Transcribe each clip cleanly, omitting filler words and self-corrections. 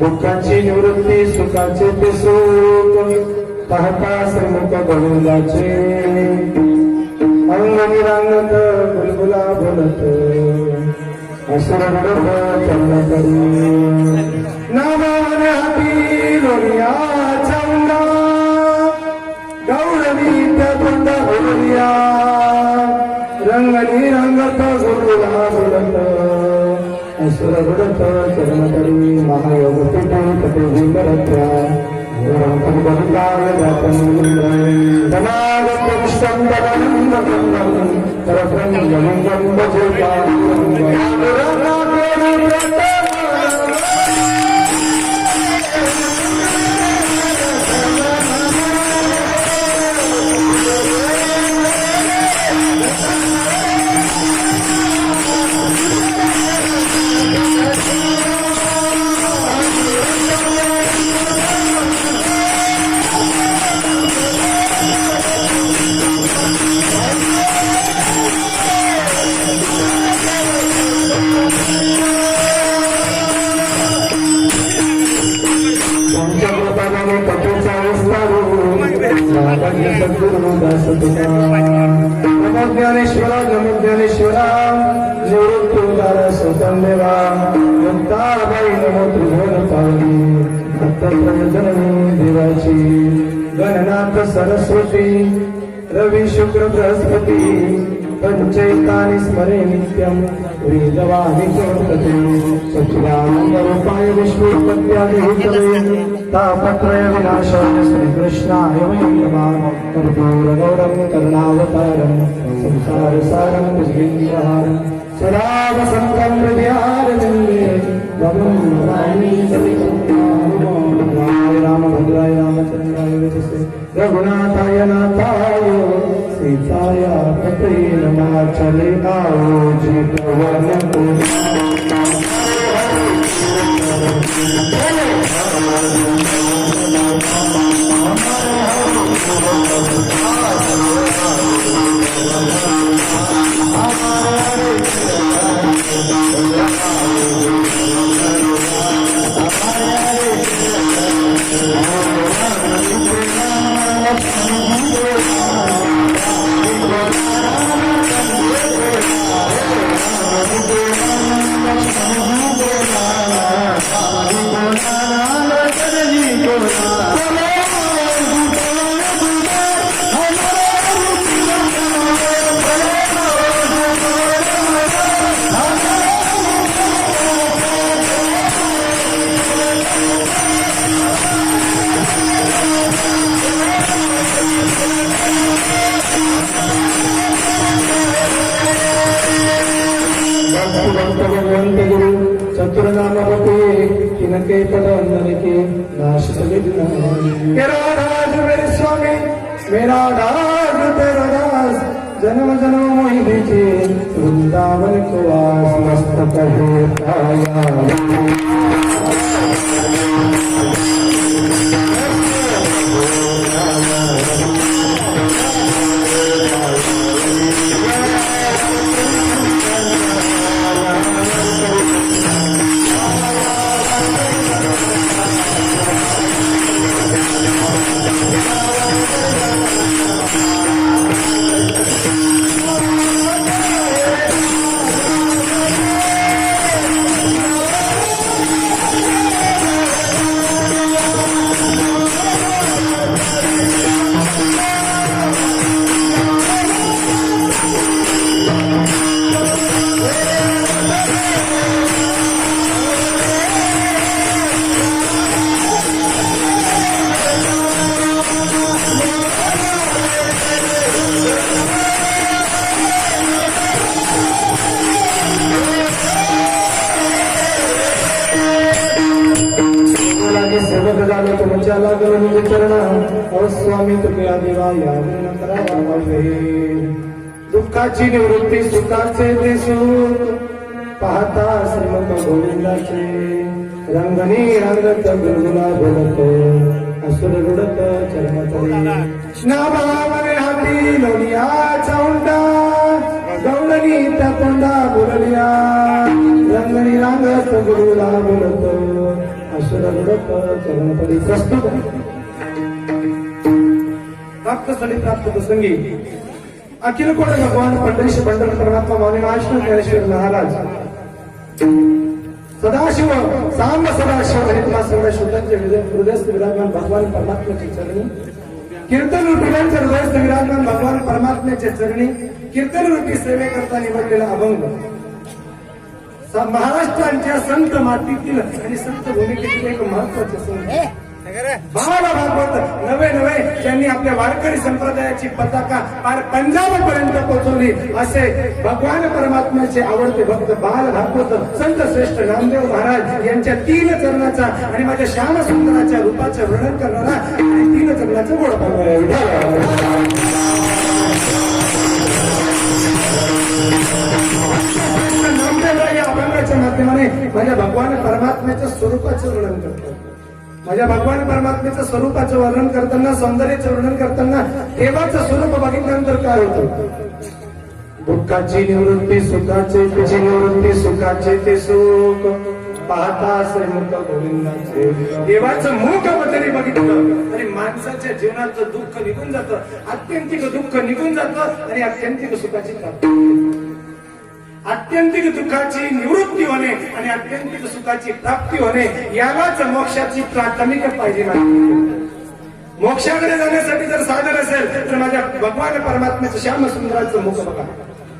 दुःखाची निवृत्ती सुखाचे ते सुख पाहता श्रीमुख गोविंदाचे अंग निरांगत बुलबुला बोलत असुर रडत चरण करी नामाने हाती लोरिया चांदा गौरवी त्या तोंडा बोलिया रंग निरांगत बुलबुला बोलत असुर रडत चरण करी महायोग पिटे कटे करत्या ज्ञानेश्वरा नमो ज्ञानेश्वरा निवृत्तीदार स्वतंदेवा मुक्ताबाई नमो त्रिभुवन पावनी भक्तप्रयोजननी देवाची गणनाथ सरस्वती रवी शुक्र बृहस्पती पंचैतानि स्मरे नित्यं वेदवाणी प्रवर्तते सच्चिदानंद रूपाय विश्वोत्पत्त्यादि हेतवे तापत्रय विनाशाय श्रीकृष्णाय वै नमः कर्पूरगौरं करुणावतारं संसारसारं भुजगेन्द्रहारं सदा वसन्तं हृदयारविन्दे भवं नमामि भद्राय रामभद्राय रामचन्द्राय वेदसे रघुनाथाय नाथाय सीताय पते नमः चले आओ जीवन को चतुर्नामपते तिनके पदंदनिके नाशित विघ्न तेरा राज मेरे स्वामी मेरा राज तेरा दास जन्म जन्म मोहि भेजे वृंदावन को वास मस्तक है पाया स्वामी तुझ्या देवा यावे करावा दुःखाची निवृत्ती सुखाचे ते सुख पाहता श्रीमंत गोविंदाचे रंगणी रंगत गुलगुला बोलत असुर रुडत चरण तरी नामाने हाती लोलिया चाउंडा गौडणी त्या तोंडा बोललिया रंगणी रंगत गुलगुला बोलत असुर रडत चरणपदी प्रस्तुत प्राप्त स्थळी प्राप्त प्रसंगी अखिल कोट भगवान पंढरीश पंढर परमात्मा मौनी महाराष्ट्र ज्ञानेश्वर महाराज सदाशिव सांब सदाशिव हरित्मा सगळ्या शुद्धांचे हृदयस्थ विराजमान भगवान परमात्म्याचे चरणी कीर्तन रूपीयांच्या हृदयस्थ विराजमान भगवान परमात्म्याचे चरणी कीर्तन रूपी सेवेकरता निवडलेला अभंग महाराष्ट्रांच्या संत मातीतील आणि संत भूमिकेतील एक महत्वाचे संत बाळा भागवत नवे नवे ज्यांनी आपल्या वारकरी संप्रदायाची पताका पार पंजाब पर्यंत पोहोचवली असे भगवान परमात्म्याचे आवडते भक्त बाल भागवत संत श्रेष्ठ नामदेव महाराज यांच्या 3 चरणाचा आणि माझ्या श्याम सुंदराच्या रूपाचे वर्णन करणारा आणि 3 चरणाचा गोड नामदेवराय या अभंगाच्या माध्यमाने माझ्या भगवान परमात्म्याच्या स्वरूपाचे वर्णन करतो. माझ्या भगवान परमात्म्याच्या स्वरूपाचं वर्णन करताना सौंदर्याचं वर्णन करताना देवाचं स्वरूप बघितल्यानंतर काय होतं दुःखाची निवृत्ती सुखाचे त्याची निवृत्ती सुखाचे ते सुख पाहता श्रीमुख गोविंदाचे देवाचं मुख जरी बघितलं तरी माणसाच्या जीवनाचं दुःख निघून जातं आत्यंतिक दुःख निघून जातं आणि आत्यंतिक सुखाची प्राप्ती आत्यंतिक दुःखाची निवृत्ती होणे आणि आत्यंतिक सुखाची प्राप्ती होणे यालाच मोक्षाची प्राथमिक पाहिजे मोक्षाकडे जाण्यासाठी जर साधन असेल तर माझ्या भगवान परमात्म्याचं श्याम सुंदराचं मुख बघा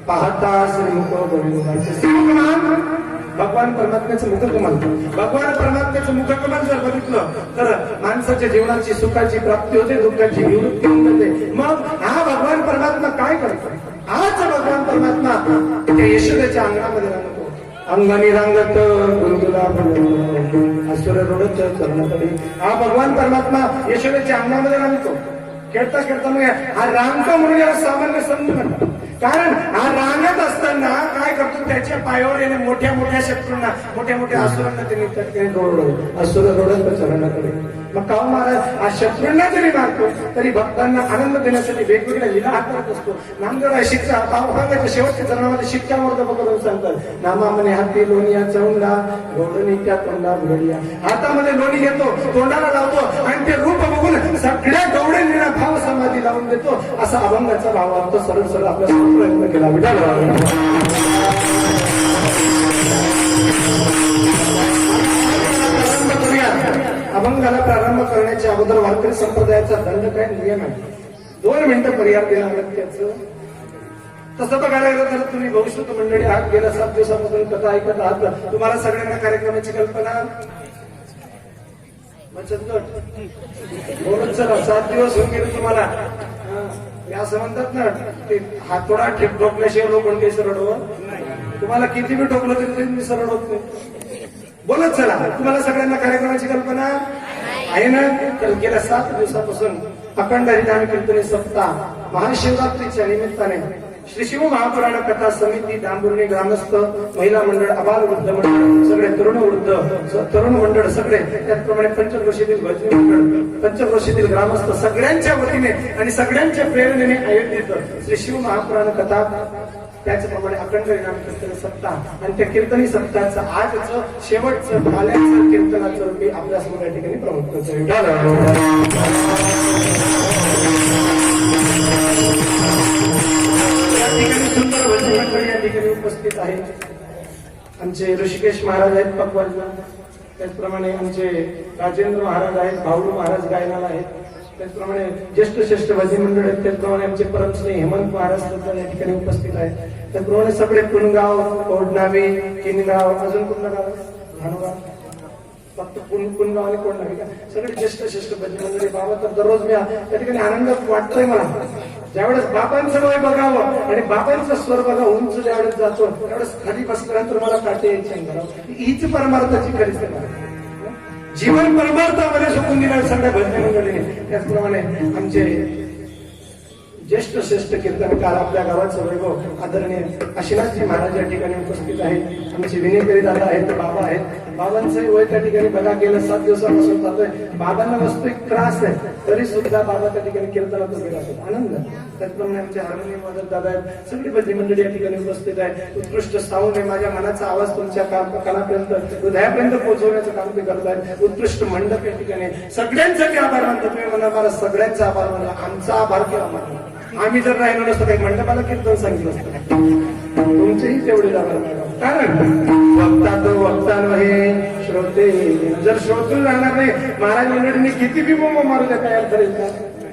पाहता श्रीमुख गोविंदाचे भगवान परमात्म्याचं मुखकमल भगवान परमात्म्याचं मुखकमल जर बघितलं तर माणसाच्या जीवनाची सुखाची प्राप्ती होते दुःखाची निवृत्ती होऊन जाते मग हा भगवान परमात्मा काय करतो हाच भगवान परमात्मा त्या यशोदेच्या अंगणामध्ये रांगतो अंगणी रांगत गुरुगुला असुर रोडच चरणपदी हा भगवान परमात्मा यशोदेच्या अंगणामध्ये रांगतो खेळता खेळता मग हा रांगतो म्हणून याला सामान्य समजू नका कारण हा रांगत असताना काय करतो त्याच्या पायावर येणे मोठ्या मोठ्या शत्रूंना मोठ्या मोठ्या असुरांना त्यांनी त्याने रोड असुर रोडत चरणाकडे मग का महाराज हा शत्रूंना जरी मारतो तरी भक्तांना आनंद देण्यासाठी वेगवेगळ्या लीला हातात असतो नामदेवराय शिक्षा पावभागाच्या शेवटच्या चरणामध्ये शिक्कामोर्द बघून सांगतात नामा म्हणे हाती लोणिया चौंडा गोडणी त्या तोंडा घडीया हातामध्ये लोणी घेतो तोंडाला लावतो आणि ते रूप बघून सगळ्या गवड्यांना भाव समाधी लावून देतो असा अभंगाचा भाव अर्थ सरळ सरळ आपल्या प्रयत्न केला विठाल अभंगाला प्रारंभ करण्याच्या अगोदर वारकरी संप्रदायाचा दंड काय नियम आहे 2 मिनिटं पर्याय देणार त्याचं तसं बघायला गेलं तर तुम्ही भविष्य मंडळी आहात गेल्या 7 दिवसापासून कथा ऐकत आहात तुम्हाला सगळ्यांना कार्यक्रमाची कल्पना बोलत चला 7 दिवस होऊन गेले तुम्हाला असं म्हणतात ना हातोडा ठोकल्याशिवाय लोक कोणते सरळ होत तुम्हाला किती बी ठोकलं तरी मी सरळ होत नाही बोलत चला तुम्हाला सगळ्यांना कार्यक्रमाची कल्पना आहे ना तर गेल्या 7 दिवसापासून अखंड हरिनाम कीर्तनी सप्ताह महाशिवरात्रीच्या निमित्ताने श्री शिव महापुराण कथा समिती डांबुर्णी ग्रामस्थ महिला मंडळ आबाल वृद्ध मंडळ सगळे तरुण मंडळ सगळे त्याचप्रमाणे पंचक्रोशीतील भजनी मंडळ पंचक्रोशीतील ग्रामस्थ सगळ्यांच्या वतीने आणि सगळ्यांच्या प्रेरणेने आयोजित श्री शिव महापुराण कथा त्याचप्रमाणे अखंड हरिनाम कीर्तन सप्ताह आणि त्या कीर्तनी सप्ताहाचं आजचं शेवटचं काल्याचं कीर्तनाचं रूपी आपल्या समोर या ठिकाणी प्रमुख सुंदर भजन मंडळी या ठिकाणी उपस्थित आहेत आमचे ऋषिकेश महाराज आहेत पकवाजला त्याचप्रमाणे आमचे राजेंद्र महाराज आहेत भाऊलू महाराज गायनाला आहेत त्याचप्रमाणे ज्येष्ठ श्रेष्ठ भजनी मंडळ आहेत त्याचप्रमाणे आमचे परमश्री हेमंत महाराज सुद्धा या ठिकाणी उपस्थित आहेत त्याचप्रमाणे सगळे पुणगाव कोडनावी किनगाव अजून कोणतं गाव भानुगाव फक्त पुणगाव आणि कोडनावी का सगळे ज्येष्ठ श्रेष्ठ भजनी मंडळी बाबा तर दररोज मी त्या ठिकाणी आनंद वाटतोय मला ज्यावेळेस बाबांचं वय बघावं आणि बाबांचा स्वर बघा उंच ज्यावेळेस जातो त्यावेळेस खाली बसल्यानंतर मला काटे यायची हीच परमार्थाची खरी सेवा जीवन परमार्थामध्ये सोडून दिलं सगळ्या भजनी मंडळीने त्याचप्रमाणे आमचे ज्येष्ठ श्रेष्ठ कीर्तनकार आपल्या गावाचं वैभव आदरणीय काशीनाथजी महाराज या ठिकाणी उपस्थित आहेत आमचे विनेकरी दादा आहेत बाबा आहेत बाबांचं वय त्या ठिकाणी बघा गेलं 7 दिवसापासून चालतोय. बाबांना वस्तू एक त्रास आहे, तरी सुद्धा बाबा त्या ठिकाणी कीर्तनात उभे राहतात. आनंद. त्याचप्रमाणे आमचे हार्मोनियम वादक दादा आहेत, सगळी भजनी मंडळी या ठिकाणी उपस्थित आहे. उत्कृष्ट साऊंड आहे, माझ्या मनाचा आवाज तुमच्या कानापर्यंत हृदयापर्यंत पोहोचवण्याचं काम ते करत आहेत. उत्कृष्ट मंडप या ठिकाणी. सगळ्यांचे मी आभार मानतो. तुम्ही म्हणा मला सगळ्यांचा आभार मानला, आमचा आभार केला मानला. आम्ही जर राहिलो नसतो काही मंडपाला कीर्तन सांगितलं असतं. तुमचेही तेवढे आभार मानला. कारण वक्ता तो वक्ता नव्हे, श्रोते. जर श्रोतून राहणार नाही, महाराज मंडळींनी किती बी बोंब मारू द्या, तयार करेल का?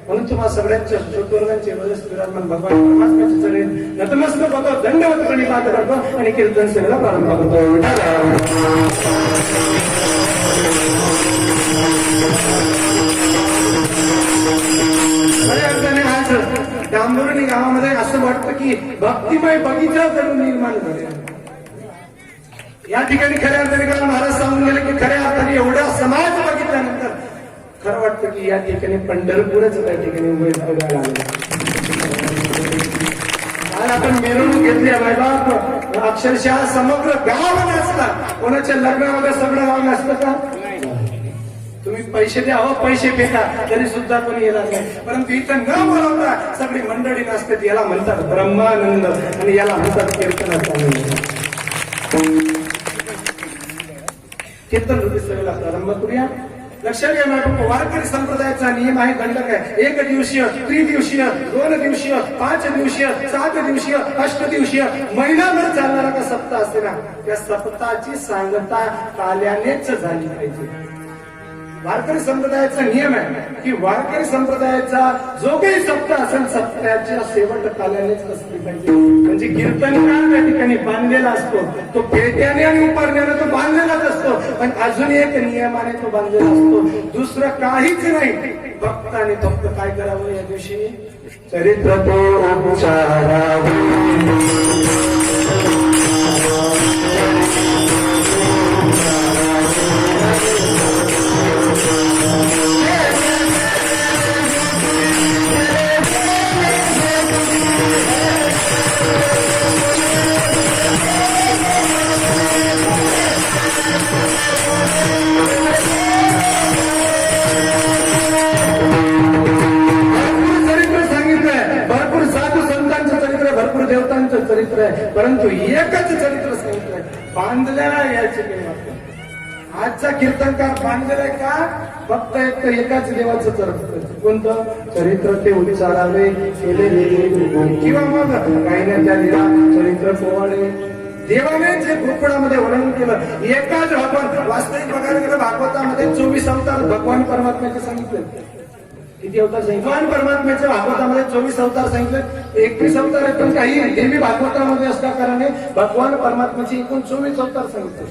म्हणून तुम्हाला सगळ्यांच्या श्रोतवर्गांचे विराजमान भगवान परमात्म्याचे चरणी नतमस्तक होतो, दंडवत प्रणिपात करतो आणि कीर्तन सेवेला प्रारंभ करतो. आज डांबुर्णी गावामध्ये असं वाटतं की भक्तिमय बगीचा जणू निर्माण झाले. या ठिकाणी खऱ्या अर्थाने महाराज सांगून गेले की खऱ्या अर्थाने एवढा समाज बघितल्यानंतर खरं वाटतं की या ठिकाणी पंढरपूरच त्या ठिकाणी बघायला आलं. आज आपण मिरवणूक घेतली बाबा, अक्षरशः समग्र गाव नसता, कोणाच्या लग्नामध्ये सगळं गाव नसतं का? तुम्ही पैसे द्या, हो पैसे फेका, तरी सुद्धा कोणी येणार नाही. परंतु इथं न बोलवता सगळी मंडळी नसते. याला म्हणतात ब्रह्मानंद आणि याला म्हणतात कीर्तनाचा आनंद. कीर्तन रूपी सेवेला प्रारंभ करूया. लक्षात घ्या, वारकरी संप्रदायाचा नियम आहे, दंडक आहे. 1 दिवसीय, 3 दिवसीय, 2 दिवसीय, 5 दिवसीय, 7 दिवसीय, 8 दिवसीय, महिनाभर चालणारा का सप्ताह असते ना, त्या सप्ताहाची सांगता काल्यानेच झाली पाहिजे. वारकरी संप्रदायाचा नियम आहे की वारकरी संप्रदायाचा जो काही सप्ताह असेल, सप्ताहाच्या शेवट काल्यानेच असली पाहिजे. म्हणजे कीर्तनकार त्या ठिकाणी बांधलेला असतो, तो पेट्याने आणि उपारण्याने तो बांधलेलाच असतो, पण अजून एक नियमाने तो बांधलेला असतो. दुसरं काहीच नाही. भक्त आणि फक्त काय करावं या दिवशी? चरित्र तो उच्चारावे. चरित्र आहे, परंतु एकच चरित्र सांगितलंय, बांधलेला यायचे काही वाटत. आजचा कीर्तनकार बांधलेला आहे का? फक्त एकाच देवाचं चरित्र. कोणतं चरित्र? ते उच्चारावे केले किंवा मग काही नाही त्या दिला चरित्र पोवाडे. देवाने जे गोकुळामध्ये वर्णन केलं, एकाच आपण वास्तविक बघायला गेलं भागवतामध्ये 24 अवतार भगवान परमात्म्याचे सांगितले. किती अवतार सांगितले? भगवान परमात्म्याच्या भागवतामध्ये 24 अवतार सांगितले. 21 अवतार आहेत, पण काही देवी भागवतामध्ये असल्या कारणाने भगवान परमात्म्याचे एकूण 24 अवतार सांगितले.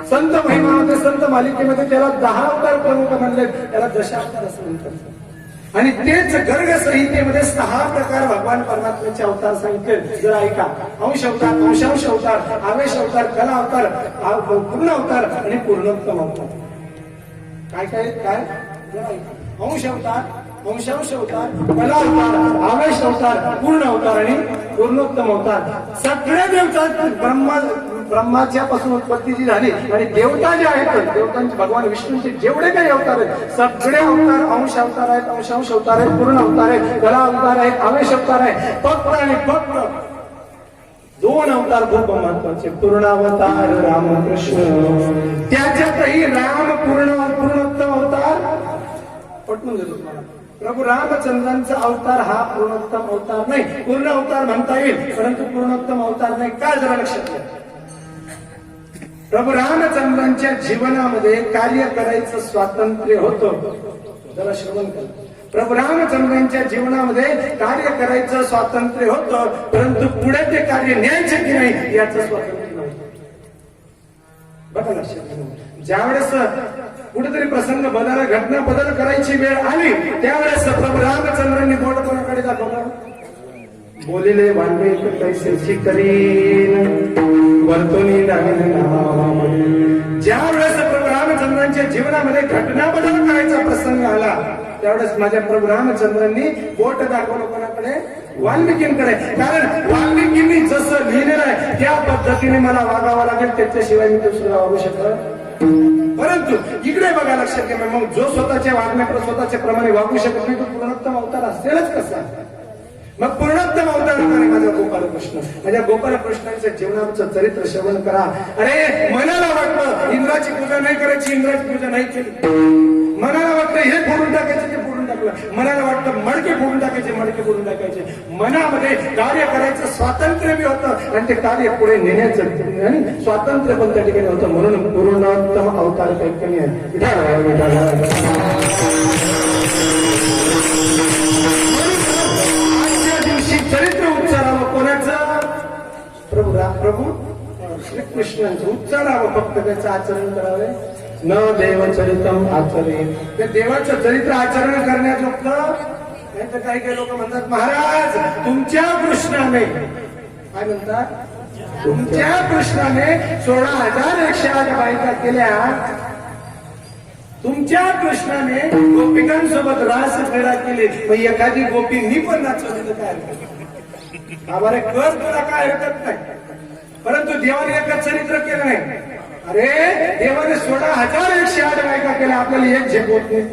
संत महिमामध्ये, संत मालिकेमध्ये त्याला 10 अवतार प्रमुख म्हणले, त्याला दशावतार असं म्हणतात. आणि तेच गर्ग संहितेमध्ये 6 प्रकार भगवान परमात्म्याचे अवतार सांगितले. जर ऐका, अंश अवतार, अंशांश अवतार, आवेश अवतार, कला अवतार, पूर्ण अवतार आणि पूर्णोत्तम अवतार. काय काय काय? जर ऐका, अंश अवतार, अंशांश अवतार, कला अवतार, आवेश अवतार, पूर्ण अवतार आणि पूर्णोत्तम अवतार. सगळ्या देवता ब्रह्माच्या पासून उत्पत्ती जी झाली आणि देवता जे आहेत, देवतांचे भगवान विष्णूचे जेवढे काही अवतार आहेत, सगळे अवतार अंश अवतार आहेत, अंशांश अवतार आहेत, पूर्ण अवतार आहेत, कला अवतार आहेत, आवेश अवतार आहे. फक्त आणि फक्त 2 अवतार खूप महत्वाचे. पूर्णावतार रामकृष्ण, त्याच्यातही राम पूर्णोत्तम अवतार पटवून देतो तुम्हाला. प्रभू रामचंद्रांचा अवतार हा पूर्णोत्तम अवतार नाही. पूर्ण अवतार म्हणता येईल, परंतु पूर्णोत्तम अवतार नाही. काय जरा लक्षात घ्या, प्रभू रामचंद्रांच्या जीवनामध्ये कार्य करायचं स्वातंत्र्य होतं. जरा श्रवण करा. प्रभू रामचंद्रांच्या जीवनामध्ये कार्य करायचं स्वातंत्र्य होतं, परंतु पुढे ते कार्य न्यायचे की नाही याचं स्वातंत्र्य नव्हतं. बघा लक्षात घ्या. ज्यावेळेस कुठेतरी प्रसंग बदल, घटना बदल करायची वेळ आली, त्यावेळेस प्रभू रामचंद्रांनी बोट कोणाकडे दाखवलं? बोलिले वांडे कैसेची करीन वर्तुनी ज्या वेळेस प्रभू रामचंद्रांच्या जीवनामध्ये घटना बदल करायचा प्रसंग आला, त्यावेळेस माझ्या प्रभू रामचंद्रांनी बोट दाखवलं कोणाकडे? वाल्मिकींकडे. कारण वाल्मिकींनी जसं लिहिलेलं आहे त्या पद्धतीने मला वागावं लागेल, त्याच्याशिवाय मी दुसरं वागू शकत परंतु इकडे बघा लक्षात घ्या, मग जो स्वतःच्या वागण्याप्रमाणे स्वतःच्या प्रमाणे वागू शकत नाही तो पूर्णोत्तम अवतार असेलच कसा? मग पूर्णोत्तम अवतार माझा गोपाल कृष्ण, माझ्या गोपाल कृष्णाच्या जीवनाचं चरित्र श्रवण करा. अरे मनाला वाटतं इंद्राची पूजा नाही करायची, इंद्राची पूजा नाही केली. मनाला वाटतं हे फोडून टाकायचं, ते फोडून टाकलं. मनाला वाटतं मडके फोडून टाकायचे, मडके फोडून टाकायचे. मनामध्ये कार्य करायचं स्वातंत्र्य बी होतं आणि ते कार्य पुढे नेण्याचं आणि स्वातंत्र्य पण त्या ठिकाणी होतं. म्हणून पूर्णोत्तम अवतार काही आहे. चरित्र उच्चारावं कोणाचं? प्रभू श्रीकृष्णांचं उच्चारावं, फक्त त्याचं आचरण करावे. न देवचरितम आचरे, त्या देवाचं चरित्र आचरण करण्याजोगतं नाही तर काही काही लोक म्हणतात महाराज तुमच्या कृष्णाने, काय म्हणतात, तुमच्या कृष्णाने 16,108 बायका केल्या, तुमच्या कृष्णाने गोपिकांसोबत रास क्रीडा केली, मग एखादी गोपी मी पण नाचवली तर काय हरकत? आम्हाला कर तुला काय हरकत नाही. परंतु देवाने एकच चरित्र केलं नाही. अरे देवाने 16,108 बायका केल्या, आपल्याला एक झेप होत नाही.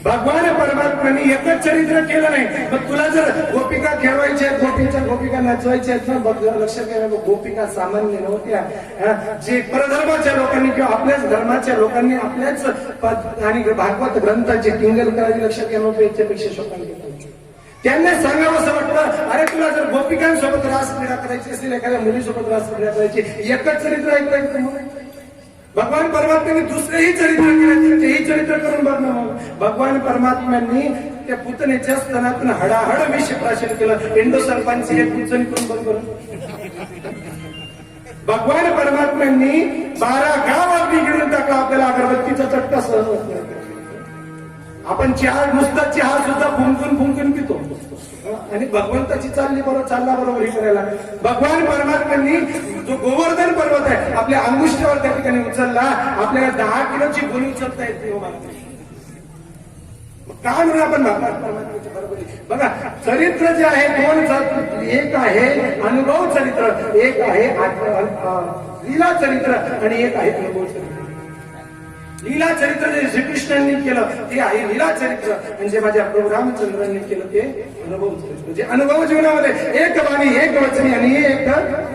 भगवान परमात्म्याने एकच चरित्र केलं नाही. मग तुला जर गोपिका खेळवायच्या, गोपिका नचवायच्या आहेत ना, लक्षात घ्या, गोपिका सामान्य नव्हत्या. जे परधर्माच्या लोकांनी किंवा आपल्याच धर्माच्या लोकांनी आपल्याच आणि भागवत ग्रंथाची टिंगल करायची, लक्षात घ्या, नव्हतं याच्यापेक्षा शोकांनी. त्यांना सांगावं असं वाटतं, अरे तुला जर गोपिकांसोबत रास क्रीडा करायची असेल, एखाद्या मुलीसोबत रास क्रीडा करायची, एकच चरित्र ऐकायचं. मग भगवान परमात्म्यांनी दुसरेही चरित्र केले, तेही चरित्र करून बघ ना. मग भगवान परमात्म्यांनी त्या पुतनेच्या स्तनातून हडाहड विष प्राशन केलं. इंडोसर्पांची एक उचल करून बघ बरं. भगवान परमात्म्यांनी 12 गाव अग्नी गिळून टाकला, आपल्याला अगरबत्तीचा चटका सहन होत नाही. आपण चहा, नुसता चहा सुद्धा फुंकून पितो आणि भगवंताची चालला बरोबर हे करायला. भगवान परमात्म्यांनी जो गोवर्धन पर्वत आहे आपल्या अंगुष्ठावर त्या ठिकाणी उचलला, आपल्याला 10 किलोची गोणी उचलता येते. काय म्हणून आपण भगवान परमात्म्याच्या बरोबरी बघा. चरित्र जे आहे दोन, एक आहे अनुभव चरित्र, एक आहे लीला चरित्र आणि एक आहे अनुभव चरित्र. लीला चरित्र जे श्रीकृष्णांनी केलं ते आहे लीला चरित्र, म्हणजे माझ्या प्रभू रामचंद्रांनी केलं ते अनुभव चरित्र. जे अनुभव जीवनामध्ये एक वाणी, एक वचनी आणि एक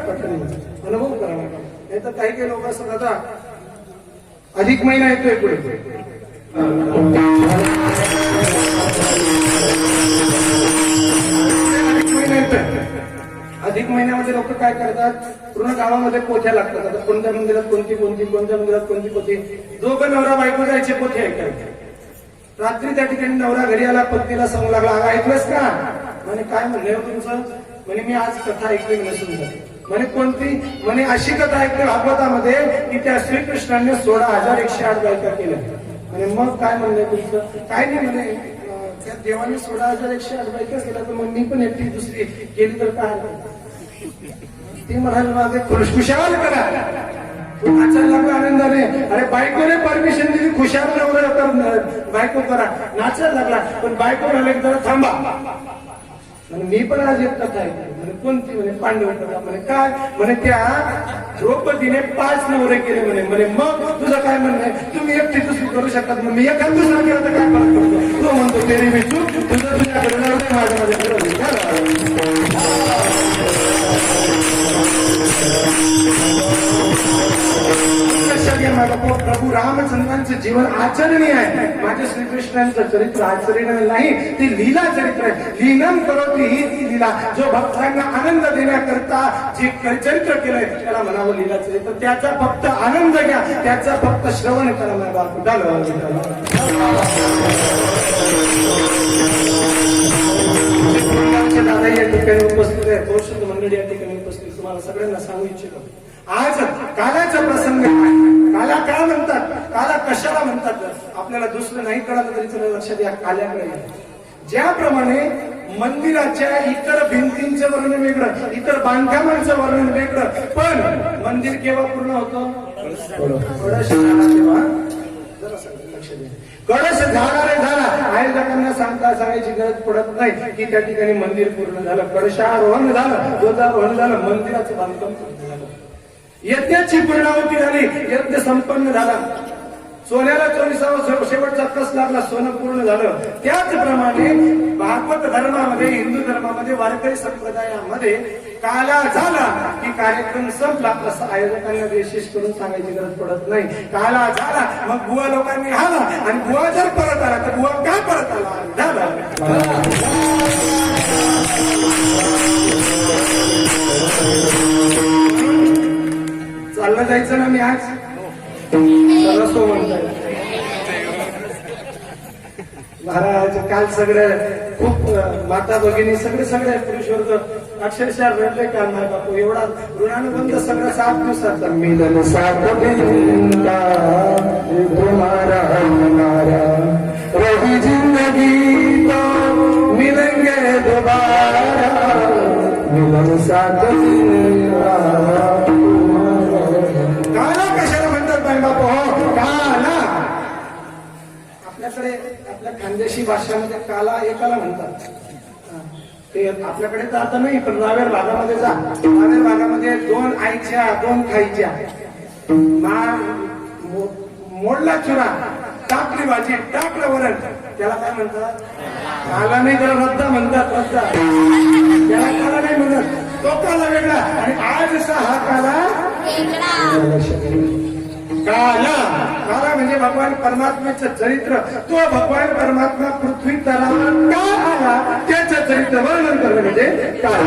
पठणी अनुभव करावा. नाही तर काही काही लोक असं आता अधिक महिना येतोय पुढे, अधिक महिन्यामध्ये लोक काय करतात, पूर्ण गावामध्ये पोथ्या लागतात. आता कोणत्या मंदिरात कोणती, कोणत्या मंदिरात कोणती पोथी. दोघं नवरा बायको जायचे पोथी ऐकायचे. रात्री त्या ठिकाणी नवरा घरी आला, पत्नीला सांगू लागला, अगं ऐकलंस का? म्हणे काय म्हणले हो तुमचं? म्हणे मी आज कथा ऐकली नसून जाते. म्हणे कोणती? म्हणे अशी कथा ऐकली भागवतामध्ये की त्या श्रीकृष्णाने 16,108 बायका केल्या. म्हणे मग काय म्हणले तुमचं? काय नाही म्हणे, त्या देवाने 16,108 बायका केल्या, तर मग मी पण एकटी दुसरी केली तर काय? ती म्हणाल माझे खुशाल करा. नाचायला लागला आनंदाने. अरे बायकोने परमिशन दिली, खुशाल नवरा कर, बायको करा. नाचायला लागला, पण बायको म्हणाले जरा थांबा. मी पण आज एक कथा ऐकली. म्हणे कोणती? म्हणे पांडव कथा. म्हणे काय? म्हणे त्या द्रौपदीने 5 नवरे केले. म्हणे मग तुझं काय म्हणणं आहे? तुम्ही एकटी दुसरी करू शकतात, मग मी एखाद दुसरा केलं तर काय फरक पडतो? तो म्हणतो तेरी मी चूक, तुझं तुझ्याकडे नव्हते, प्रभू रामचंद्रांचं जीवन आचरणीय आहे. माझ्या श्रीकृष्णांचं चरित्र आचरणीय नाही, ते लीला चरित्र आहे. लीनम करोती ही ती लीला. जो भक्तांना आनंद देण्याकरता जे चरित्र केलंय त्याला म्हणावं लीला चरित्र. त्याचा फक्त आनंद घ्या, त्याचा फक्त श्रवण करा. दादा या ठिकाणी उपस्थित आहे, कौशल मंडळी या ठिकाणी उपस्थित. तुम्हाला सगळ्यांना सांगू इच्छितो, आज कालाचा प्रसंग आहे. काला काय म्हणतात, काला कशाला म्हणतात, आपल्याला दुसरं नाही कळालं तरी चला लक्षात या काल्याकडे. ज्याप्रमाणे मंदिराच्या इतर भिंतींचं वर्णन वेगळं, इतर बांधकामांचं वर्णन वेगळं, पण मंदिर केव्हा पूर्ण होतं? कळश तेव्हा. कळश झाला रे झाला. आयोजकांना सांगायची गरज पडत नाही की त्या ठिकाणी मंदिर पूर्ण झालं. कळशारोहण झालं, ध्वजारोहण झालं, मंदिराचं बांधकाम पूर्ण झालं. यज्ञाची पूर्णाहुती झाली, यज्ञ संपन्न झाला, सोन्याला 24वा शेवटचा कस लागला, सोनं पूर्ण झालं. त्याचप्रमाणे भागवत धर्मामध्ये, हिंदू धर्मामध्ये, वारकरी संप्रदायामध्ये काला झाला की कार्यक्रम संपला असं आयोजकांना विशेष करून सांगायची गरज पडत नाही. काला झाला मग बुवा लोकांनी आला, आणि बुवा जर परत आला तर बुवा का परत आला झाला. चाललं जायचं ना मी आज सरसो म्हणताय महाराज. काल सगळं खूप माता भगिनी सगळे पुरुष वर्ग अक्षरशः रडले. काल नाही बापू एवढा ऋणानुबंध सगळं 7 दिवसाचा मिलन साथ बिंदा तुम्हारा हमारा रही जिंदगी तो मिलेंगे दोबारा मिलन साथ बिंदा. काला कशाला म्हणतात बाई बापू? हो काला आपल्याकडे आपल्या खानदेशी भाषामध्ये काला एकाला म्हणतात. ते आपल्याकडे तर आता नाही, पण रावेर भागामध्ये जा. रावेर भागामध्ये 2 आईच्या 2 खाईच्या मोडला चुरा, टाकली भाजी, टाकलं वरण, त्याला काय म्हणतात? काला नाही, त्याला रद्दा म्हणतात. रद्दा त्याला काला नाही म्हणतात, तो काला वेगळा. आणि आजचा हा काला काला. काला म्हणजे भगवान परमात्म्याचं चरित्र. तो भगवान परमात्मा पृथ्वी तलावर का आला त्याचं चरित्र वर्णन करणं म्हणजे काला.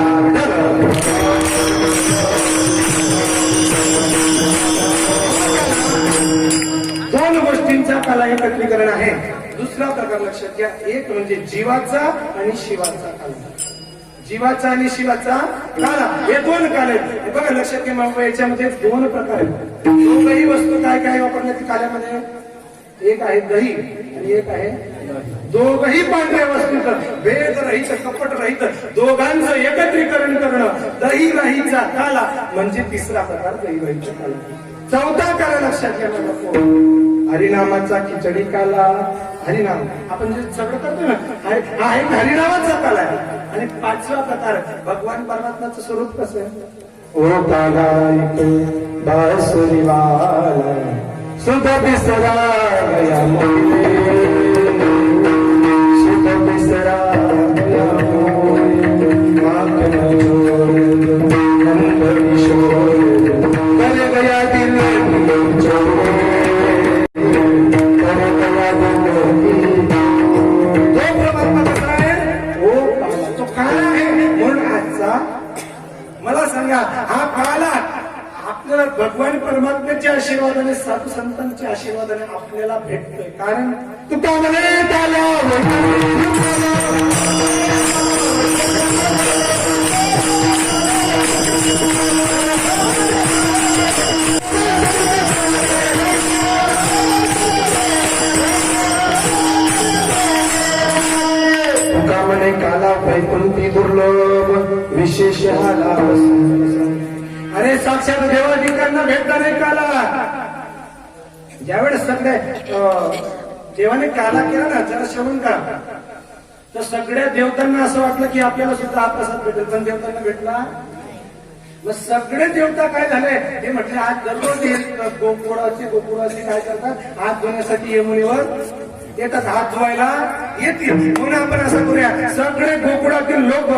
दोन गोष्टींचा काला एकत्रीकरण आहे. दुसरा प्रकार लक्षात घ्या, एक म्हणजे जीवाचा आणि शिवाचा काला. जीवाचा आणि शिवाचा काला हे 2 काल आहेत. बघा लक्षात घ्या, मग याच्यामध्ये 2 प्रकार आहेत. दोघही वस्तू काय काय वापरण्यात काल्यामध्ये? एक आहे दही आणि एक आहे दोघही पांढऱ्या वस्तूचं भेद रहित, कपट रहित, दोघांचं एकत्रीकरण करणं दही राहीचा काला म्हणजे तिसरा प्रकार दही राहीचा काला. चौथा काला लक्षात घ्या नको, हरिनामाचा खिचडी काला. हरिनाम आपण जे सगळं करतो ना, हा एक हरिनामाचा काला आहे. आणि 5वा प्रकार भगवान परमात्म्याचं स्वरूप कसं आहे? ओ काला बासुरी वाला सुध बिसरा गया मोरे, सुध बिसरा गया मोरे, माखन चोर नंद किशोर कर गया दिल चोर, कर गया दिल. जो परमात्मा कसा आहे? ओ काला, तो काला आहे. म्हणून आजचा मला सांगा, हा काला आपल्याला भगवान परमात्म्याच्या आशीर्वादाने, साधू संतांच्या आशीर्वादाने आपल्याला भेटतोय. कारण तुका म्हणे काला तुका म्हणे काला वैकुंठी दुर्लभ विशेष आला. अरे साक्षात देवाधिकांना भेटला नाही काला. ज्यावेळेस सगळे देवाने काला केला ना, जरा श्रवण का, तर सगळ्या देवतांना असं वाटलं की आपल्याला सुद्धा हा प्रसाद भेटेल, पण देवतांना भेटला. मग सगळे देवता काय झाले हे म्हटले, आज दररोज गोकुळाचे काय करतात, हात धुण्यासाठी यमुनेवर येतात, हात धुवायला येतील. म्हणून आपण असं करूया, सगळे गोकुळातील लोक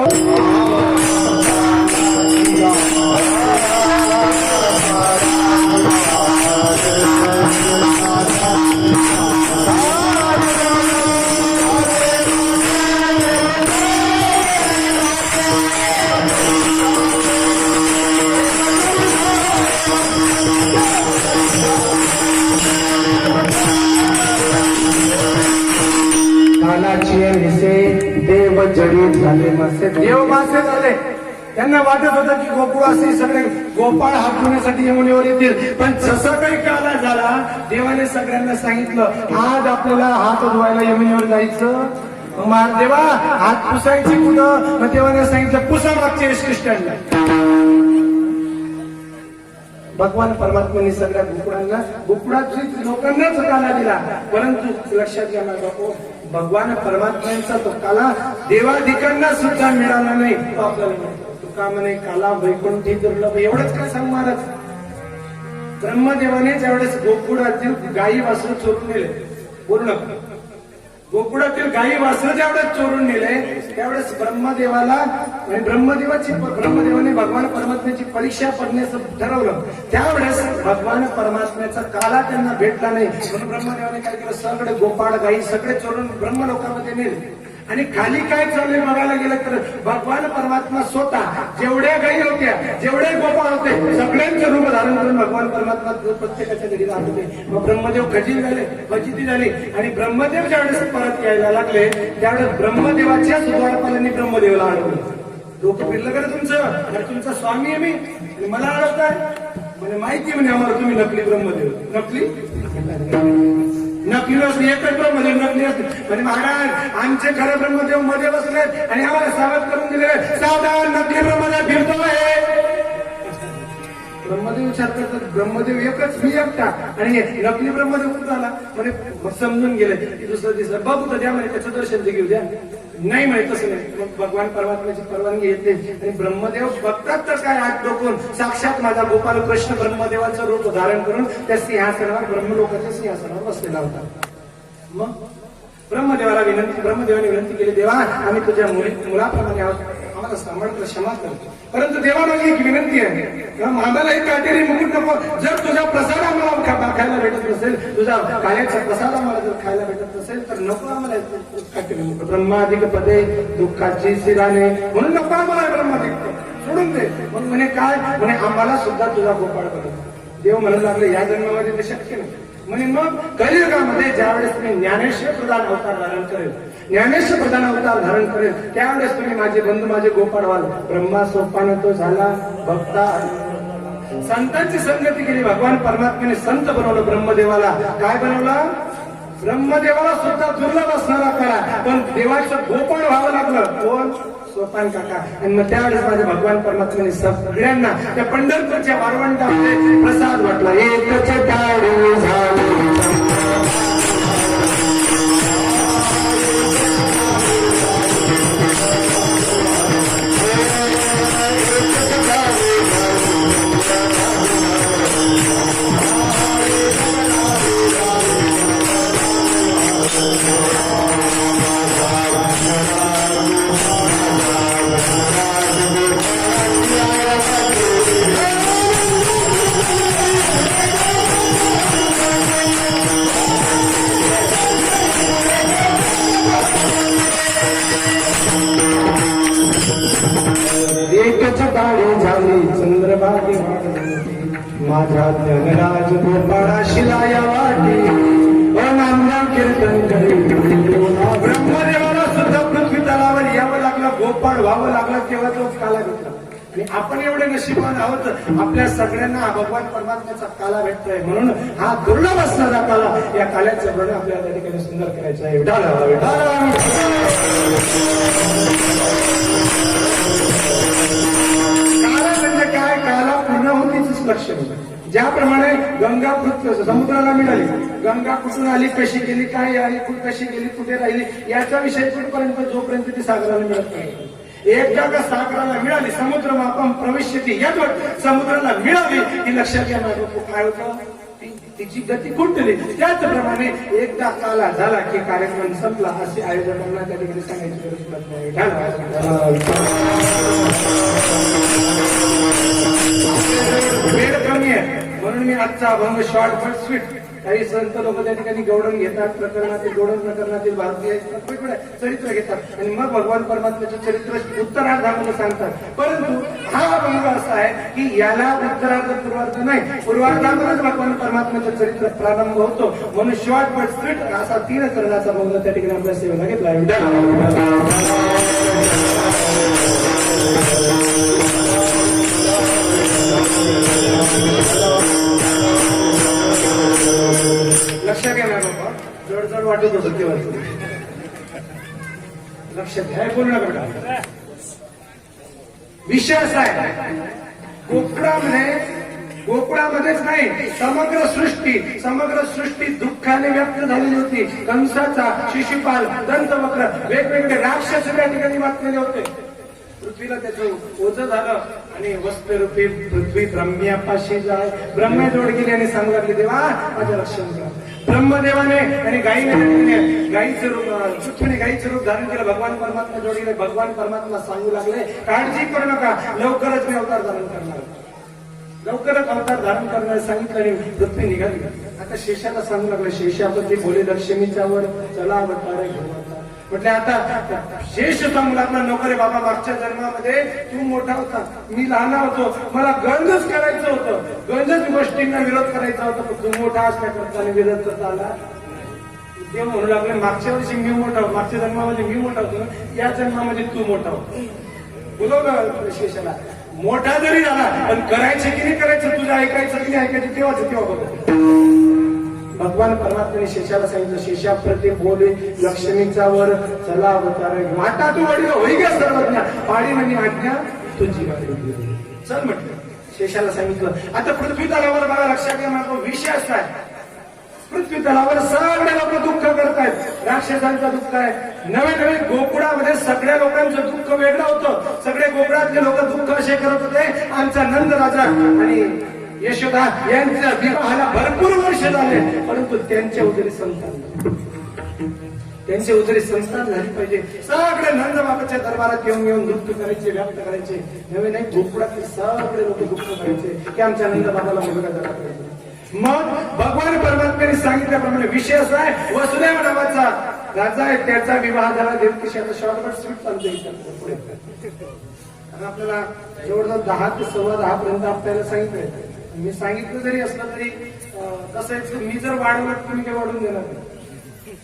देव जडीत झाले, मासे देव मासे झाले. त्यांना वाटत होतं की गोकुळासी सगळे गोपाळ हात धुण्यासाठी यमुनेवर येतील. पण जसं काही काला झाला, देवाने सगळ्यांना सांगितलं आज आपल्याला हात धुवायला यमुनेवर जायचं. मग देवा हात पुसायची कुठं? मग देवाने सांगितलं पुसा मागच्या इष्टिष्टांना. भगवान परमात्म्याने सगळ्या गोकुळाची लोकांनाच काला दिला. परंतु लक्षात घ्या बापू, भगवान परमात्म्यांचा तो काला देवाधिकांना सुद्धा मिळाला नाही, तो आपल्याला मिळतो. तुका म्हणे काला वैकुंठी दुर्लभ. एवढंच काय सांग महाराज? ब्रह्मदेवाने ज्यावेळेस गोकुळातील गायी वासरू चोरून नेले, पूर्ण गोकुळातील गायी वासरू ज्यावेळेस चोरून नेले त्यावेळेस ब्रह्मदेवाने भगवान परमात्म्याची परीक्षा करण्याचं ठरवलं. त्यावेळेस भगवान परमात्म्याचा काला त्यांना भेटला नाही म्हणून ब्रह्मदेवाने काय केलं, सगळे गोपाळ गायी सगळे चोरून ब्रह्मलोकामध्ये नेले. आणि खाली काय चाललंय बघायला गेलं तर भगवान परमात्मा स्वतः जेवढ्या गायी होत्या जेवढे गोपाळ होते सगळ्यांचं रूप धारण करून भगवान परमात्मा प्रत्येकाच्या घरी राहत होते. मग ब्रह्मदेव फजिती झाले आणि ब्रह्मदेव ज्यावेळेस परत यायला लागले त्यावेळेस ब्रह्मदेवाच्या द्वारपालांनी ब्रह्मदेवाला अडवलं. डोकं फिरलं का तुमचं, तुमचा स्वामी आहे मी आणि मला अडवताय म्हणजे माहिती म्हणे आम्हाला तुम्ही नकली ब्रह्मदेव. नकली असते एकच ब्रह्मदेव नकली असते म्हणजे महाराज आमचे खरे ब्रह्मदेव मध्ये बसले आणि आम्हाला सावध करून दिले, सावधान नकली ब्रह्मदेव फिरतोय. ब्रह्मदेव विचार करतात ब्रह्मदेव एकच मी एकटा आणि नकली ब्रह्मदेव कुठं झाला म्हणजे समजून गेले की दुसरं दिसलं बघू तर द्या म्हणजे त्याचं दर्शन ते घेऊ द्या. नाही म्हणे तसं नाही. मग भगवान परमात्म्याची परवानगी येते आणि ब्रह्मदेव बघतात तर काय हात डोकून साक्षात माझा गोपाल कृष्ण ब्रह्मदेवाचं रूप धारण करून त्या सिंहासनावर ब्रह्मलोकाच्या सिंहासनावर बसलेला होता. मग ब्रह्मदेवाने विनंती केली, देवा आम्ही तुझ्या मुलाप्रमाणे आहोत, आम्हाला सांभाळतो क्षमा करतो. परंतु देवा माझी एक विनंती आहे, आम्हाला एक काटेरी मुकुट नको. जर तुझा प्रसाद आम्हाला खायला भेटत नसेल, तुझा काल्याचा प्रसाद आम्हाला जर खायला भेटत नसेल तर नको आम्हाला काटेरी मुकुट. ब्रह्मादिक पदे दुःखाची शिराने म्हणून नको आम्हाला ब्रह्मादिक सोडून दे. मग म्हणे काय म्हणे आम्हाला सुद्धा तुझा गोपाळ बनव. देव म्हणायला लागले या जन्मामध्ये ते शक्य नाही म्हणे. मग कलियुगामध्ये ज्यावेळेस मी ज्ञानेश्वर प्रधान अवतार धारण करेल, ज्ञानेश्वर प्रधान अवतार धारण करेल त्यावेळेस तुम्ही माझे बंधू माझे गोपाळ व्हाल. ब्रह्मा सोपान तो झाला भक्ता संतांची संगती केली. भगवान परमात्म्याने संत बनवलं ब्रह्मदेवाला. काय बनवलं, ब्रह्मदेवाला सुद्धा दुर्लभ असणारा कळा पण देवाचं गोपाळ व्हावं लागलं. कोण, सोपान काका. आणि मग त्यावेळेस माझ्या भगवान परमात्म्याने सगळ्यांना त्या पंढरपूरच्या वारवंटामध्ये प्रसाद वाटला. एकच टाळी झाली चंद्रभागी माझ्या धनराज गोपाळा शिलाया वाटी नामदेव कीर्तन करी. ब्रह्मदेवाला सुद्धा पृथ्वी तलावर यावं लागलं, गोपाळ व्हावं लागलं तेव्हा तो काला भेटला. आणि आपण एवढे नशिबान आहोत आपल्या सगळ्यांना भगवान परमात्म्याचा काला भेटतोय. म्हणून हा दुर्लभ असणारा काला या काल्याचं वर्णन आपल्याला त्या ठिकाणी सुंदर करायचं आहे. काय काला पूर्णाहुतीच लक्षण. ज्याप्रमाणे गंगा समुद्राला मिळाली, गंगा कुठून आली, कशी गेली, काय आली, कशी गेली, कुठे राहिली याचा विषय कुठपर्यंत जोपर्यंत ती सागराला मिळत नाही. एकदा का सागराला मिळाली समुद्र मापम प्रवेशती याच समुद्राला मिळाली की लक्षात घ्या काय होतं, तिची गती कुठली. त्याचप्रमाणे एकदा काला झाला की कार्यक्रम संपला असे आयोजकांना त्या ठिकाणी सांगायची गरज पडत नाही. वेळ कमी आहे म्हणून मी आजचा अभंग शॉर्ट बट स्वीट. काही संत लोक त्या ठिकाणी गौडण घेतात, गौडण प्रकरणातील भारतीय वेगवेगळे चरित्र घेतात आणि मग भगवान परमात्म्याचे चरित्र उत्तरार्धामध्ये सांगतात. परंतु हा अभंग असा आहे की याला उत्तरार्ध पूर्वार्ध नाही, पूर्वार्धामध्येच भगवान परमात्म्याचं चरित्र प्रारंभ होतो. म्हणून शॉर्ट बट स्वीट असा 3 चरणाचा अभंग त्या ठिकाणी आपल्या सेवेला घेतला. लक्षात घ्या ना बाबा, जड वाटत होतं तेव्हा लक्षात घ्या, बोलू नका. विषय असा आहे गोकुळामध्येच नाही समग्र सृष्टी दुःखाने व्यक्त झालेली होती. कंसाचा, शिशुपाल, दंतवक्र वेगवेगळे राक्षस त्या ठिकाणी वाचलेले होते. पृथ्वीला त्याचं ओझं झालं आणि वस्त्ररूपी पृथ्वी ब्रह्म्यापाशी जाय. ब्रह्मजोड गेली आणि सांगू लागली देवा माझं रक्षण करा. ब्रह्मदेवाने आणि गाईचं रूप पृथ्वीने गाईचं रूप धारण केलं. भगवान परमात्मा जोडीले. भगवान परमात्मा सांगू लागले काळजी करू नका, लवकरच मी अवतार धारण करणार, लवकरच अवतार धारण करणार सांगितलं आणि पृथ्वी निघाली. आता शेषाला सांगू लागले शेषापती बोले लक्ष्मीच्या वर चला अवतार घेऊन. म्हटले आता शेष सांगू लागला नको रे बाबा, मागच्या जन्मामध्ये तू मोठा होता, मी लहान होतो, मला गंजच करायचं होतं, गंजच गोष्टींना विरोध करायचा होता, पण तू मोठा असल्याकरता विरोध करता आला. देव म्हणू लागले मागच्या वर्षी मी मोठा होतो, मागच्या जन्मामध्ये मी मोठा होतो, या जन्मामध्ये तू मोठा होतो. बोलवलं शेषाला. मोठा जरी झाला पण करायचे की नाही करायचं, तुझं ऐकायचं की नाही ऐकायचं तेव्हाच तेव्हा बघतो. भगवान परमात्म्याने शेषाला सांगितलं शेषा प्रति बोले लक्ष्मीचा वर चला अवतार वाटा तू वडील होई गे सर्वज्ञ पाडी म्हणे आज्ञा तुझी चल म्हटलं. शेषाला सांगितलं. आता पृथ्वी तलावर बघा लक्षात घ्या माझा विषय असा आहे. पृथ्वी तलावर सगळे लोक दुःख करतायत, राक्षसांचं दुःख आहे. नवे नवे गोकुळामध्ये सगळ्या लोकांचं दुःख वेगळं होतं. सगळे गोकुळातले लोक दुःख असे करत होते. आमचा नंद राजा आणि यशोदा यांच्या विवाहाला भरपूर वर्ष झाले, परंतु त्यांच्या उदरी संतान, त्यांच्या उदरी संतान झाली पाहिजे. सगळे नंद बाबाच्या दरबारात येऊन येऊन दुःख करायचे, व्यक्त करायचे. नवे नाही गोकुळातले सगळे लोक दुःख करायचे की आमच्या नंद बाबाला मुलगा झाला पाहिजे. मग भगवान परमात्म्याने सांगितल्याप्रमाणे विषय असा आहे वसुदेव नावाचा राजा आहे, त्याचा विवाह झाला देवकीशी. आता शॉर्टकट स्वीट चालते पुढे. आपल्याला जवळजवळ 10 ते 10:15 पर्यंत आपल्याला सांगितलं. मी सांगितलं जरी असलं तरी कसं आहे, मी जर वाढवलं तुम्ही काही वाढवून देणार नाही.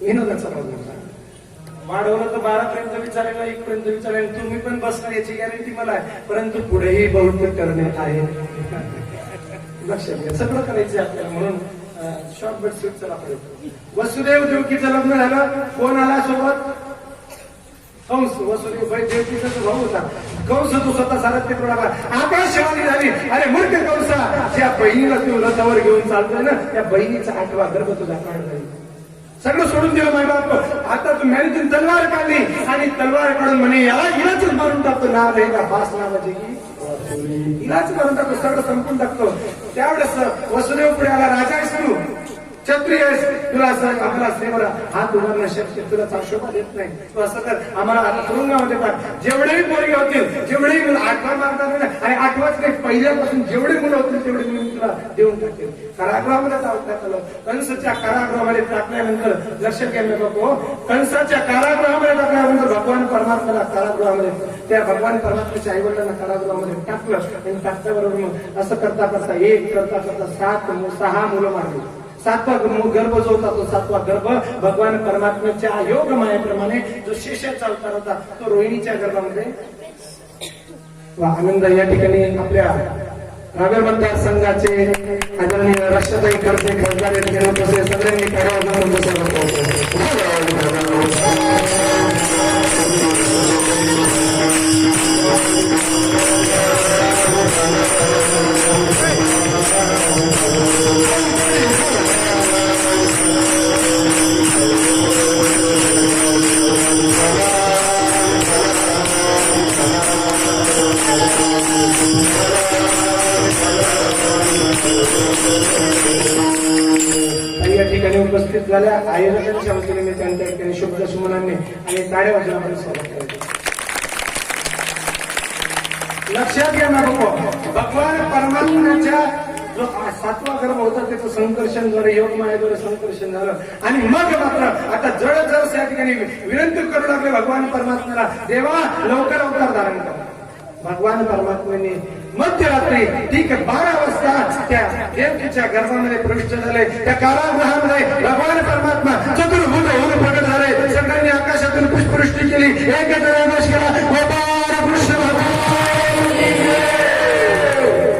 विनोदाचा प्रॉब्लेम वाढवलं तर 12 पर्यंत विचारायला, 1 पर्यंत विचारायला तुम्ही पण बसणार याची गॅरंटी मला आहे. परंतु पुढेही बहुतेक करणे आहे. लक्षात घ्या सगळं करायचं आपल्याला. म्हणून शॉर्ट बट स्वीट चला पाहिजे. वसुदेव देवकीचं लग्न झालं. कोण आला सोबत? कंस. वसुदेव देवकीचा तो भाऊ होता. कंस तो स्वतः सारथ्य प्रणाला आकाशवाणी झाली. अरे मूर्ख कंसा, ज्या बहिणीला तू रथावर घेऊन चालतोय ना त्या बहिणीचा 8वा गर्भ तुझा काढ जाईल. सगळं सोडून दिलं माय बाप. आता तू मॅनेजून तलवार काढली आणि तलवार काढून म्हणे याला इलाच मारून टाकतो. नाव आहे का बास नावाचे की इलाच मारून टाकतो, सगळं संपून टाकतो. त्यावेळेस वसुदेव पुढे आला. राजा आहेस तू, क्षत्रिय आहेस, तुला असं आपला स्त्रीवर हात उभारणं शक्य, तुला शोभा देत नाही. तू असं कर, आम्हाला आता तुरुंगामध्ये टाक. जेवढेही पोरगे होतील, जेवढेही मुलं 8वा मारतात आणि 8वाच नाही पहिल्यापासून जेवढे मुलं होतील तेवढे मुलं तुला देऊन टाकतील. कारागृहामध्ये टाकलं. कंसाच्या कारागृहामध्ये टाकल्यानंतर लक्षात घ्यायला नको, कंसाच्या कारागृहामध्ये टाकल्यानंतर भगवान परमात्म्याला कारागृहामध्ये, त्या भगवान परमात्म्याच्या आईवडिलांना कारागृहामध्ये टाकलं. आणि टाकल्याबरोबर मग असं करता करता 1 करता करता 6 मुलं मारली. 7वा गर्भ जो होता तो 7वा गर्भ भगवान परमात्म्याच्या योग मायाप्रमाणे जो शेषाचा अवतार होता तो रोहिणीच्या गर्भामध्ये. आनंद या ठिकाणी आपल्या रावेर मतदार संघाचे आदरणीय रक्षाताई खडसे खासदार या ठिकाणी उपस्थित सगळ्यांनी या ठिकाणी उपस्थित झाल्या आयोजकांच्या वतीने मी त्यांच्या ठिकाणी शुभ सुमनांनी आणि टाळ्या वाजवण्याकडे स्वागत करतो. लक्षात घ्या ना भगवान परमात्म्याच्या जो 7वा गर्भ होता त्याचं संकर्षणद्वारे योगमायाद्वारे संकर्षण झालं. आणि मग मात्र आता जड या ठिकाणी विनंती करू लागले भगवान परमात्म्याला, देवा लवकर अवतार धारण करा. भगवान परमात्म्याने मध्यरात्री ठीक 12 वाजता त्या देवकीच्या गर्भामध्ये प्रविष्ट झाले. त्या कारागृहामध्ये भगवान परमात्मा चतुर्भुज होऊन प्रकट झाले. सगळ्यांनी आकाशातून पुष्पवृष्टी केली, एकत्र नमस्कार केला. गोपाळ कृष्ण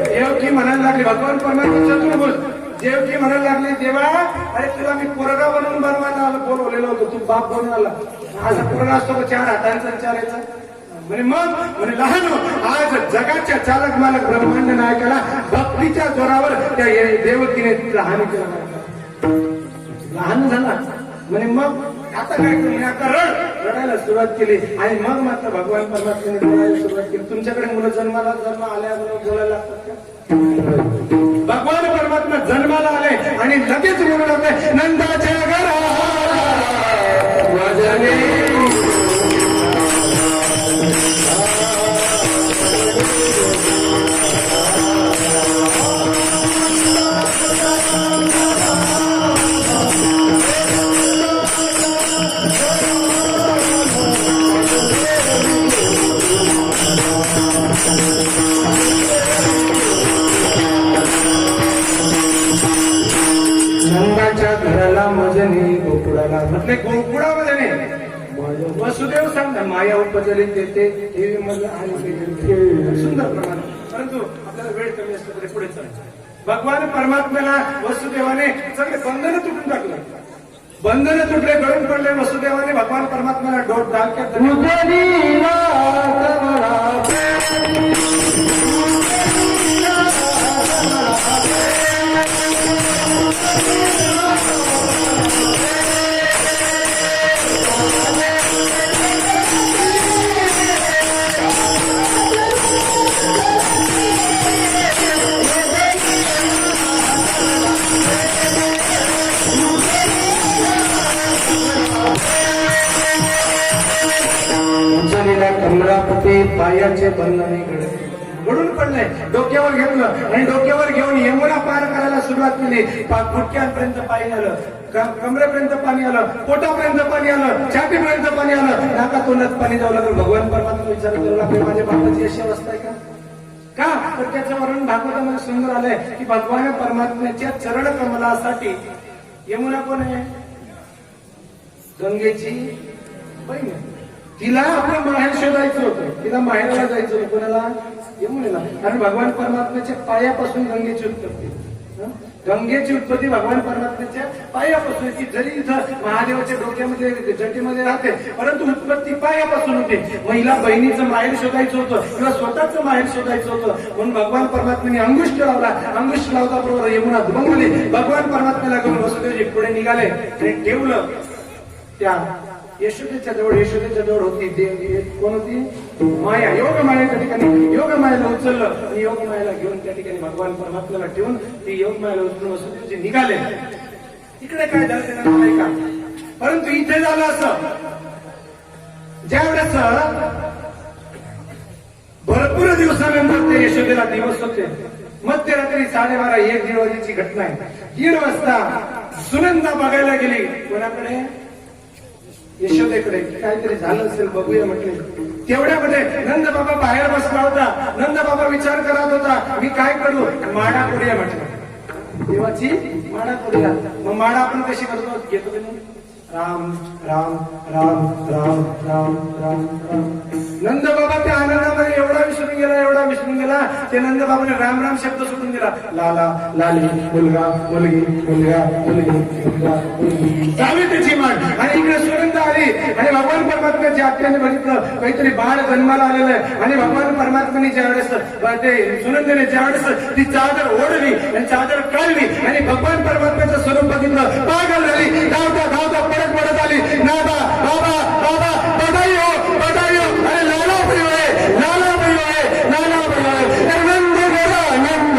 देवकी म्हणायला लागली, भगवान परमात्मा चतुर्भुज. देवकी म्हणायला लागली, देवा अरे तुला मी पोरगा बनवून बनवायला बोलवलेलं होतं, तू बाप बनवून आला. असा पोरगा असतो 4 हातांचा विचारायचा म्हणे. मग म्हणे लहान आज जगाच्या चालक मालक ब्रह्मांड नायकाला भक्तीच्या जोरावर त्या देवकीने लहान केला, लहान झाला म्हणे. मग आता काय करू आता रडायला सुरुवात केली आणि मग मात्र भगवान परमात्म्याने बोलायला सुरुवात केली. तुमच्याकडे मुलं जन्म आल्याबरोबर बोलायला लागतात का? भगवान परमात्मा जन्माला आले आणि लगेच बोलू लागले नंदाच्या घरात वाजले नंदाच्या घराला मजनी गोकुळाला म्हटले गोकुळामध्ये नाही वसुदेव सांगता माया उपजली देते देवी मध्ये आणि सुंदर प्रमाण. परंतु आपल्याला वेळ कमी असला तरी पुढे चालायचं. भगवान परमात्म्याला वसुदेवाने सगळे बंधनं तुटून टाकले. बंधनं तुटले गळून पडले. वसुदेवाने भगवान परमात्म्याला डोट डालक्यात कमलापती पायाचे बंधने गडून पडले. डोक्यावर घेतलं आणि डोक्यावर घेऊन यमुना पार करायला सुरुवात केली. गुडक्यांपर्यंत पाणी आलं, कमरेपर्यंत पाणी आलं, पोटापर्यंत पाणी आलं, छातीपर्यंत पाणी आलं, नाका तोंडात पाणी जाऊ लागलं. भगवान परमात्मा विचार करू लागले माझ्या बापाची अशी अवस्था आहे का? तर त्याचं वर्णन भागवतामध्ये सुंदर आलंय की भगवान परमात्म्याच्या चरण कमलासाठी यमुना कोण आहे? गंगेची बहीण. तिला आपलं माहेर शोधायचं होतं, तिला माहेराला जायचं होतं. कोणाला? यमुनेला. आणि भगवान परमात्म्याच्या पायापासून गंगेची उत्पत्ती. गंगेची उत्पत्ती भगवान परमात्म्याच्या पायापासून की जरी इथं महादेवाच्या डोक्यामध्ये जटीमध्ये राहते परंतु उत्पत्ती पायापासून होते. महिला बहिणीचं माहेर शोधायचं होतं किंवा स्वतःचं माहेर शोधायचं होतं म्हणून भगवान परमात्म्याने अंगुष्ठ लावला. अंगुष्ठ लावता बरोबर यमुना दुभंगली. भगवान परमात्म्याला घेऊन वसुदेवजी पुढे निघाले आणि ठेवलं त्या यशोदेच्या जवळ. यशोदेच्या जवळ होती कोण होती? माया. योग मायाच्या ठिकाणी योग मायाला उचललं आणि योग मायाला घेऊन त्या ठिकाणी भगवान परमात्म्याला ठेवून ती योग मायाला उचलून वसुदेवजी निघाले. इकडे काय झालं त्यांना नाही का? परंतु इथे झालं असं ज्यावेळेस भरपूर दिवसानंतर ते यशोदेला दिवस होते. मध्यरात्री 12:30-1 वाजेची घटना आहे. 1:30 वाजता सुनंदा बघायला गेली. कोणाकडे? यशोदेकडे. काहीतरी झालं असेल बघूया म्हटले. तेवढ्यामध्ये नंद बाबा बाहेर बसला होता. नंद बाबा विचार करत होता मी काय करू? माडा करूया म्हटलं. देवाची माडा करूया. मग माडा आपण कशी करतो? घेतो की नाही? राम राम राम राम राम राम राम. नंद बाबा त्या आनंदामध्ये एवढा विसरून गेला ते नंद बाबाने राम राम शब्द सुटून दिला. लाला लाली मुलगा मुलगी मुलगा मुलगी मुलगा मुलगी जावी त्याची मान. आणि इकडे सुनंदा आली आणि भगवान परमात्म्याच्या आत्याने बघितलं काहीतरी बाळ जन्माला आलेलं आहे. आणि भगवान परमात्म्याने ज्यावेळेस ते सुनंदेने ज्यावेळेस ती चादर ओढली आणि चादर काढली आणि भगवान परमात्म्याचं स्वरूप बघितलं पागल झाली. धावता धावता पडत आली. नादा बाबा बाबा बधाई हो अरे लाला भाई होय लाला भाई होय लाला भाई होय. नंद गेला नंद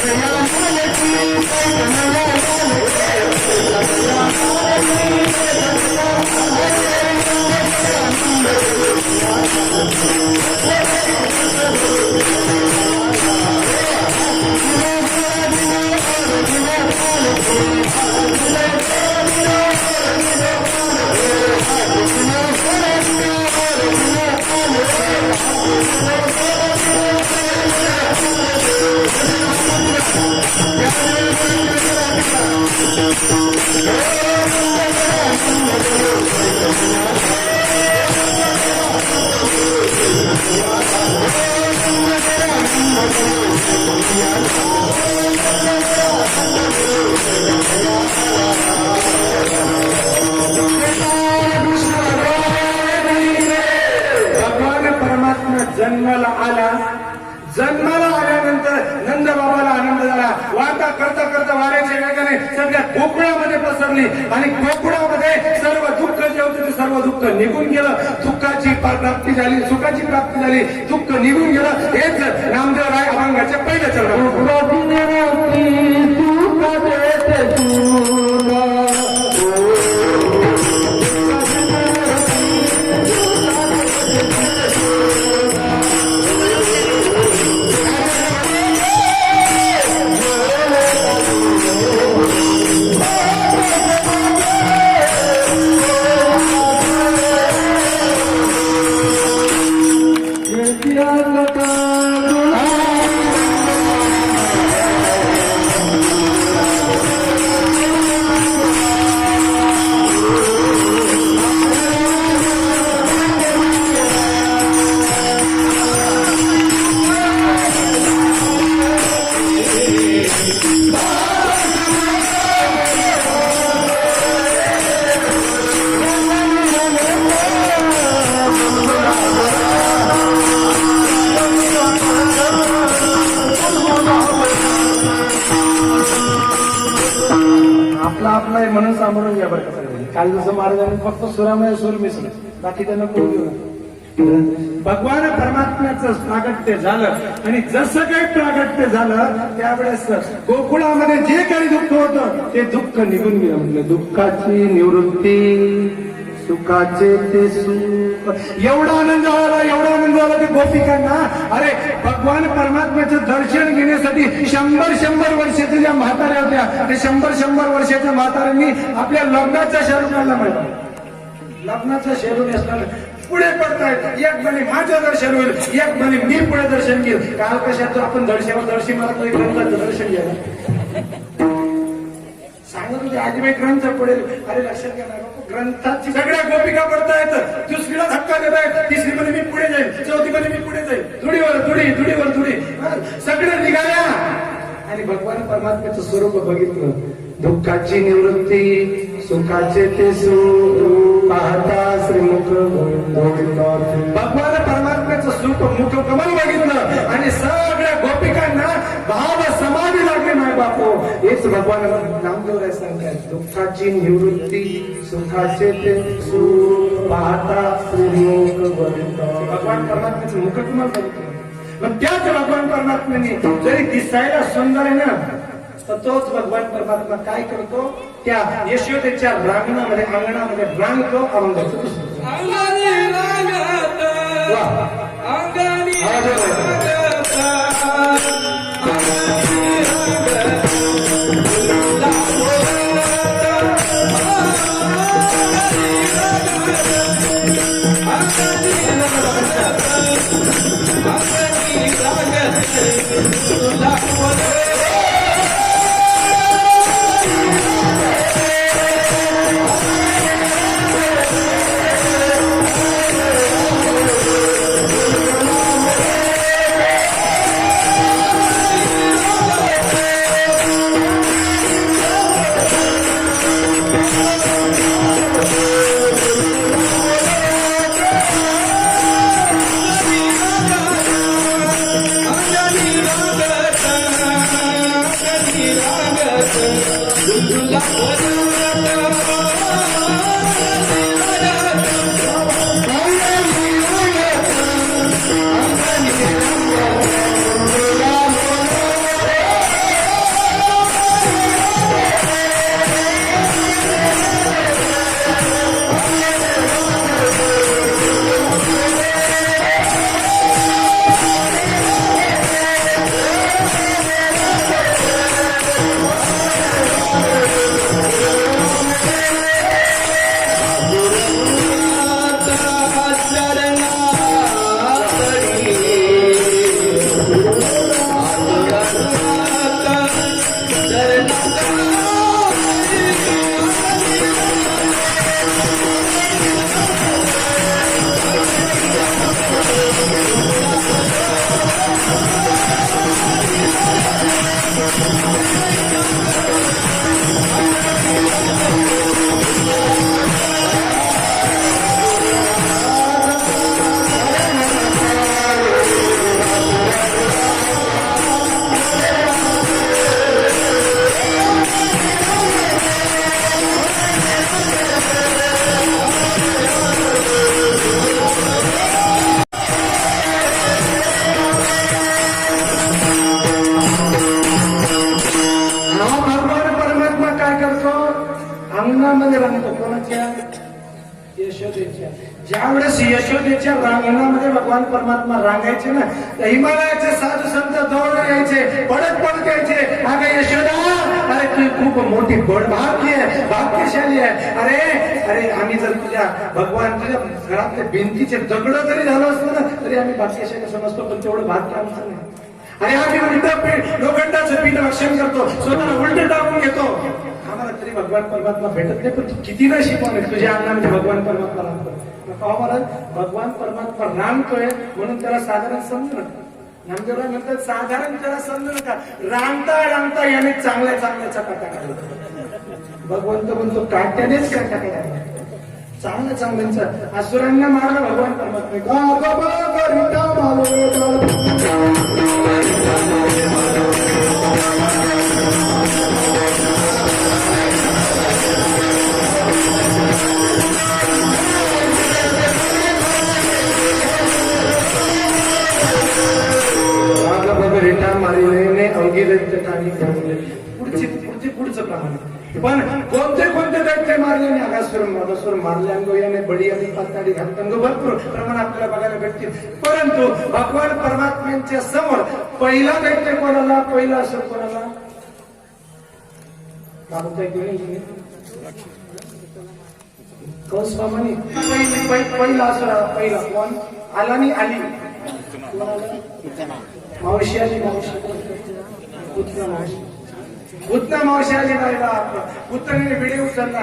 Yeah. जन्माला आला. जन्माला आल्यानंतर नंद बाबाला आनंद झाला. वार्ता करता करता वाऱ्याच्या वेगाने सगळ्या गोकुळामध्ये पसरली आणि गोकुळामध्ये सर्व दुःख जे होते ते सर्व दुःख निघून गेलं. दुःखाची प्राप्ती झाली, सुखाची प्राप्ती झाली, दुःख निघून गेलं. हेच नामदेव राय अभंगाच्या पहिल्या चरणात. आपला आहे म्हणून सामोरं घ्या बरं का सगळ्यांनी. काल जसं महाराजांनी फक्त सुरामय सूर मिसळलं, बाकी त्यांना कळू देऊ. भगवान परमात्म्याचं प्रागट्य झालं आणि जसं काही प्रागट्य झालं त्यावेळेस गोकुळामध्ये जे काही दुःख होतं ते दुःख निघून गेलं. म्हटलं दुःखाची निवृत्ती, सुखाचे ते सुख. एवढा आनंद झाला, एवढा आनंद झाला ते गोपिकांना. अरे भगवान परमात्म्याचं दर्शन घेण्यासाठी 100 वर्षाच्या ज्या म्हाताऱ्या होत्या, ते 100 वर्षाच्या म्हाताऱ्यांनी आपल्या लग्नाचा शेरू काढला माहिती. लग्नाचा शेरू नेसणार पुढे पडतायत. एक म्हणे माझं दर्शन होईल, एक म्हणे मी पुढे दर्शन घेईल. काल कशाचं आपण दर्शी मारतो, ग्रंथाचं दर्शन घ्यायला सांगत होते. आजीबाई ग्रंथ पडेल. अरे लक्षात घ्या ग्रंथाची सगळ्या गोपिका पडतायत. दुसरीला धक्का देत आहेत. तिसरी मध्ये मी पुढे जाईल, चौथी मध्ये मी पुढे जाईल. धुडीवर धुडी सगळे निघाल्या आणि भगवान परमात्म्याचं स्वरूप बघितलं. दुःखाची निवृत्ती, सुखाचे ते सुख पाहता श्रीमुख भगवान परमात्म्याचं सुख मुख कमल बघितलं आणि सगळ्या गोपिकांना भाव समाधी लागली. माय बापो हेच भगवान नामदेव राय सांगतात. दुःखाची निवृत्ती, सुखाचे ते सुख पाहता श्रीमुख भगवान परमात्म्याचं मुख कमल बघितलं. मग त्याच भगवान परमात्म्याने जरी दिसायला सुंदर आहे ना, तर तोच भगवान परमात्मा काय करतो, त्या यशोदेच्या अंगणामध्ये रांगतो. हा भगवान परमात्मा काय करतो, अंगणामध्ये रंगतो. कोणाच्या? यशोदेच्या. ज्यावेळेस यशोदेच्या अंगणामध्ये भगवान परमात्मा रांगायचे ना, तर हिमालयाचे साधू संत जवळ यायचे, पडत पडत यायचे. अगं यशोदा, अरे तू खूप मोठी भाग्य आहे, भाग्यशाली आहे. अरे अरे आम्ही जर तुझ्या भगवान तुझ्या घरातल्या भिंतीचे दगड जरी झालो असतो ना, तरी आम्ही भाग्यशाली समजतो, पण तेवढं भाग्य आमचं नाही. आणि आम्ही उलट पीठ, लोखंडाचं पीठ रक्षण करतो, स्वतःला उलट टाकून घेतो. आम्हाला तरी भगवान परमात्मा भेटत नाही, पण तू किती ना शिकवणे तुझ्या अंगामध्ये भगवान परमात्मा राहतो. महाराज भगवान परमात्मा रांगतोय म्हणून त्याला साधारण समजू नका. नामदेवराय म्हणतात साधारण त्याला समजू नका, रांगता रांगता याने चांगल्या चांगल्याचा काटा काढला. भगवंत म्हणतो काट्यानेच काटा काढला, चांगल्या चांगल्यांचा. असुरांना मारला भगवान परमात्मा. रिटा मारिले अवघी दैत्य टाळी पुढचं प्रमाण. पण कोणते दैत्य मारले नाही. अगासुर मारले, अंगो याने बडी आणि पाताडी घालतांग भरपूर प्रमाण आपल्याला बघायला भेटतील. परंतु भगवान परमात्म्यांच्या समोर पहिला दैत्य कोणाला, पहिला असुर कोणाला? कंसमानी पहिला असुर, पहिला कोण आला? आणि आली मावशी आली, पुतना मावशी आली. पुतणीने बिडी उचलला.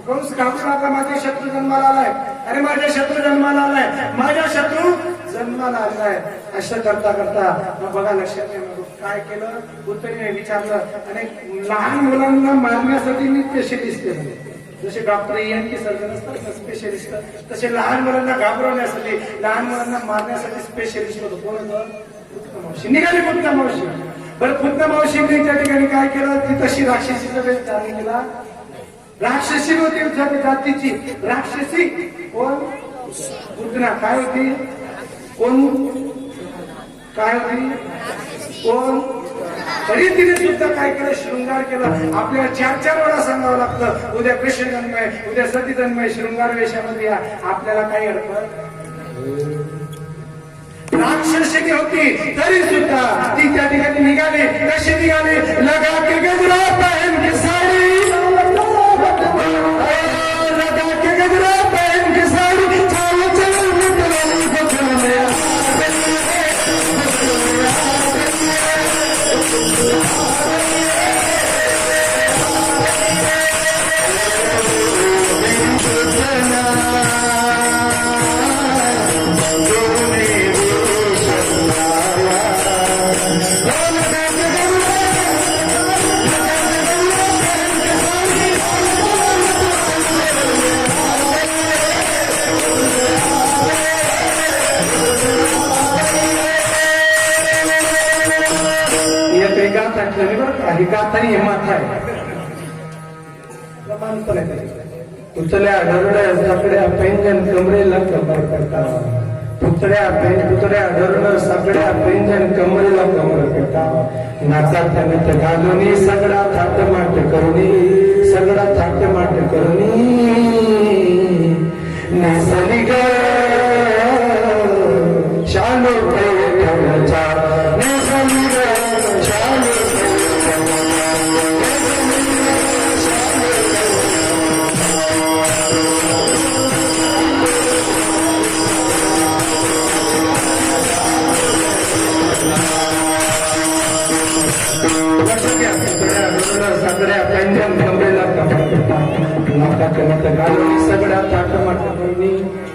कंस घाबरू नका, माझे शत्रू जन्माला आलाय. अरे माझ्या शत्रू जन्माला आलाय, माझ्या शत्रू जन्माला आलाय. असं करता करता बघा लक्षात काय केलं. पुतणीने विचारलं, आणि लहान मुलांना मारण्यासाठी मी स्पेशलिस्ट केलं. जसे डॉक्टर ENT सर्जन असतात स्पेशलिस्ट, तसे लहान मुलांना घाबरवण्यासाठी, लहान मुलांना मारण्यासाठी स्पेशलिस्ट होतो. कोण होतं? मावशी. निघाली पुतना मावशी. बरं पुतना मावशीने त्या ठिकाणी काय केलं, ती तशी राक्षसीचा वेळ धारण केला. राक्षसी होती जातीची राक्षसी. कोण? पुतना. काय होती? कोण? काय होती? कोण? तरी तिने सुद्धा काय केलं, शृंगार केला. आपल्याला 4 वेळा सांगावं लागतं, उद्या कृष्ण जन्म आहे, उद्या सती जन्म आहे, शृंगार वेशामध्ये या. आपल्याला काही अडचण. राक्षसी होती तरी सुद्धा ती त्या ठिकाणी निघाली. कशी निघाली? लगा के गजरा पहन के साडी, लगा के गजरा पहन के साडी, चाल चल मुटवाली को चलने. गाथानी माथा आहे. पुतळ्या ढरुड्या साकड्या पैंजन कमरेला कमर करता. पुतळ्या ढरुड साकड्या पैंजन कमरेला कमर करता. नाचात नत घालूनी सगळा थाटमाट करुणी, सगळा थाटमाट करुणी. नेसली ग शालो पैठणचा, नेसली ग शालो. सगळ्या पैंजन कमरेला घालून सगळ्या थाटमाट करुणी,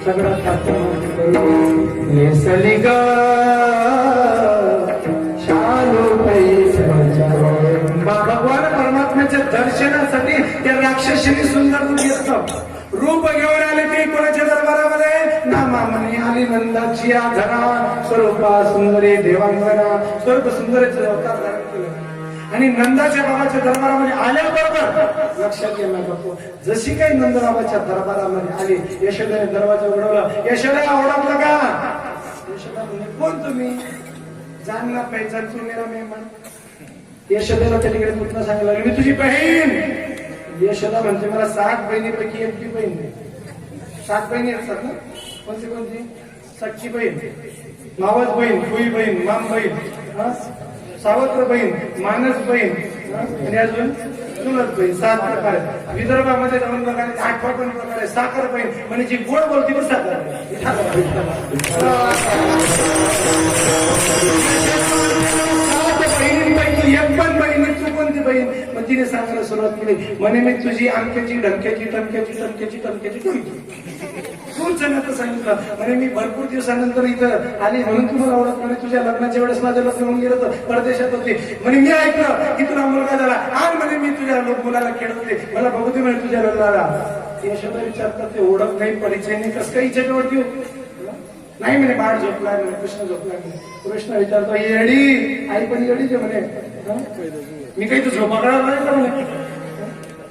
सगळा थाटमाट करुणी. नेसली ग शालो पैठणचा. भगवान परमात्म्याच्या दर्शनासाठी त्या राक्षसीने सुंदर रूप घेतलं. रूप घेऊन आले ते कोणाच्या दरबारामध्ये? नामामणी आली नंदाची आधरा, स्वरूपा सुंदरी देवांगना, स्वरूप सुंदरीचं अवतार धारण केलं. आणि नंदाच्या बाबाच्या दरबारामध्ये आल्याबरोबर लक्षात घ्यायला नको, जशी काही नंदबाबाच्या दरबारामध्ये आली, यशोदाने दरवाजा उडवला. यशोदा ओळखलं का? यशोदा म्हणजे कोण तुम्ही? जानना पहचान तू मेरा मेहमान. यशोदेला त्या ठिकाणी पुन्हा सांगायला लागली, मी तुझी बहीण. यशोदा म्हणते, मला 7 बहिणीपैकी एकटी बहीण नाही. 7 बहिणी असतात ना, कोणती कोणती? सख्खी बहीण, मावस बहीण, फुई बहीण, माम बहीण, सावत्र बहीण, मानस बहीण आणि अजून चुलत बहीण. 7 प्रकार आहेत. विदर्भामध्ये 2 प्रकार आहेत, 8 प्रकार आहे. साखर बहीण म्हणजे जी गोड बोलती पण साखर. 7 बहिणींपैकी एक पण बहीण तू कोणती बहीण? मग तिने सांगायला सुरुवात केली, म्हणे मी तुझी अंक्याची ढमक्याची टमक्याची टमक्याची टमक्याची टमकी. खूप जणांचं सांगितलं, म्हणे मी भरपूर दिवसानंतर इथं आली म्हणून तुम्हाला ओळख. म्हणे तुझ्या लग्नाच्या वेळेस माझं लग्न होऊन गेलं तर परदेशात होते. म्हणे मी ऐकलं की तुला मुलगा झाला. आणि म्हणे मी तुझ्या मुलाला खेळवते, मला बघू दे म्हणे तुझ्या लग्नाला. यशोदा विचारतात, ते ओळख नाही परिचय नाही कसं काही इच्छेवरती नाही. म्हणे बाळ झोपलाय, म्हणे कृष्ण झोपलाय. म्हणे कृष्ण विचारतो, येडी आई पण येडीच आहे म्हणे. मी काही तू झोपा काढायला म्हणे.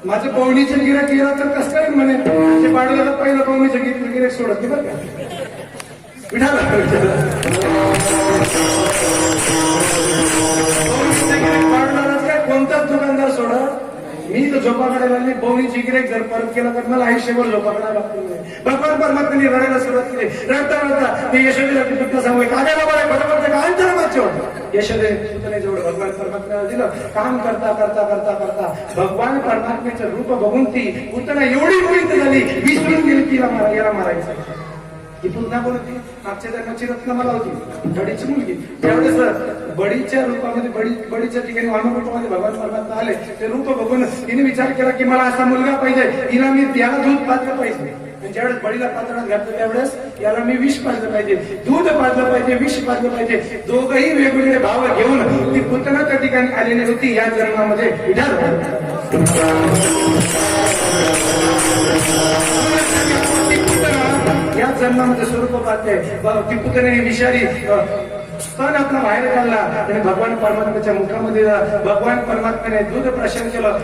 माझं पवनीचं गिराक केलं तर कसं काय म्हणे. ते बाळाला पहिलं पवनीचं गिराक सोडत नाही बरं का. पाडणारच काय कोणताच दुकानदार सोडत. मी तर झोपा काढायला नाही. पवनीची गिराक जर परत केला तर मला आयुष्यभर झोपा काढायला लागतो. भगवान परमात्म्याने रडायला सुरुवात केली. रडता रडता ते यशोदेला पुन्हा सांगू कागायला बरं फटाफट का अंतरमाचे होतं. यशोदे सुतने जेवढं भगवान परमात्म्याला दिलं, काम करता करता करता करता भगवान परमात्म्याचं रूप बघून ती पुतना एवढी मोहित झाली, विसरून गेली तिला याला मारायचं. ही पुन्हा कोण होती? मागच्या जन्माची रत्नमाला होती, बडीची मुलगी. त्यावेळेस बडीच्या रूपामध्ये बडीच्या ठिकाणी वामनरूपामध्ये भगवान परमात्मा आले. ते रूप बघून तिने विचार केला की मला असा मुलगा पाहिजे, हिला मी त्याला दूध पाजलं पाहिजे. ज्यावेळेस बळीला पातळात घातलं त्यावेळेस याला मी विष पाजलं पाहिजे, दूध पाजलं पाहिजे, विष पाजलं पाहिजे. दोघही वेगवेगळे भाव घेऊन ती पुतना त्या ठिकाणी आलेली होती. या जन्मामध्ये या जन्मामध्ये स्वरूप पाहते. ती पुतने विषारी स्तन आपला बाहेर काढला आणि भगवान परमात्म्याच्या मुखामध्ये भगवान परमात्म्याने दूध प्राशन केलं,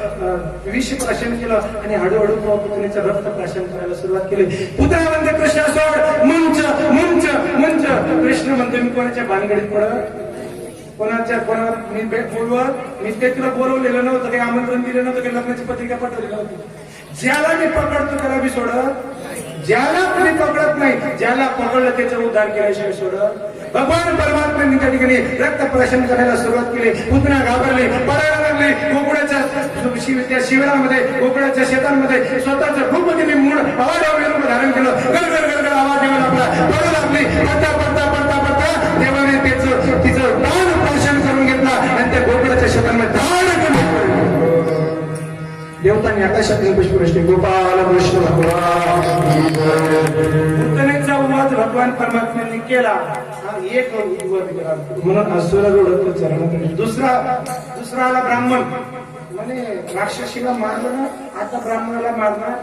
विष प्राशन केलं आणि हळूहळू पुतणीचं रक्त प्राशन करायला सुरुवात केली. पुतना म्हणते कृष्ण सोड, मुंच मुंच मुंच. कृष्ण म्हणतो मी कोणाच्या भानगडीत पडत, कोणाला मी बोलवत, मी ते तुला बोलवलेलं नव्हतं, काही आमंत्रण दिलं नव्हतं, काही लग्नाची पत्रिका पाठवली नव्हती. ज्याला मी पकडतो त्याला मी सोडत, ज्याला कोणी पकडत नाही, ज्याला पकडलं त्याचा उद्धार केल्याशिवाय सोडत. भगवान परमात्म्यांनी त्या ठिकाणी रक्त प्राशन करायला सुरुवात केली. पुतना घाबरली, पडायला लागली. गोकुळाच्या शिबिरामध्ये, गोकुळाच्या शेतांमध्ये स्वतःचं रूप तिने मूळ आवाजावर रूप धारण केलं. गरगर गरगर आवाज येऊ लागला, पडू लागली. पडता पडता पडता पडता देवाने तिचं दान प्राशन करून घेतला आणि त्या गोकुळाच्या शेतांमध्ये दान केलं. देवतांनी आकाशातील पुष्पवृष्टी गोपाल कृष्ण भगवान. पुतनेचा उवाद भगवान परमात्म्यांनी केला. एक म्हणून असुर रोड चरण. दुसरा आला ब्राह्मण, म्हणे राक्षसीला मारलं ना, आता ब्राह्मणाला मारणार.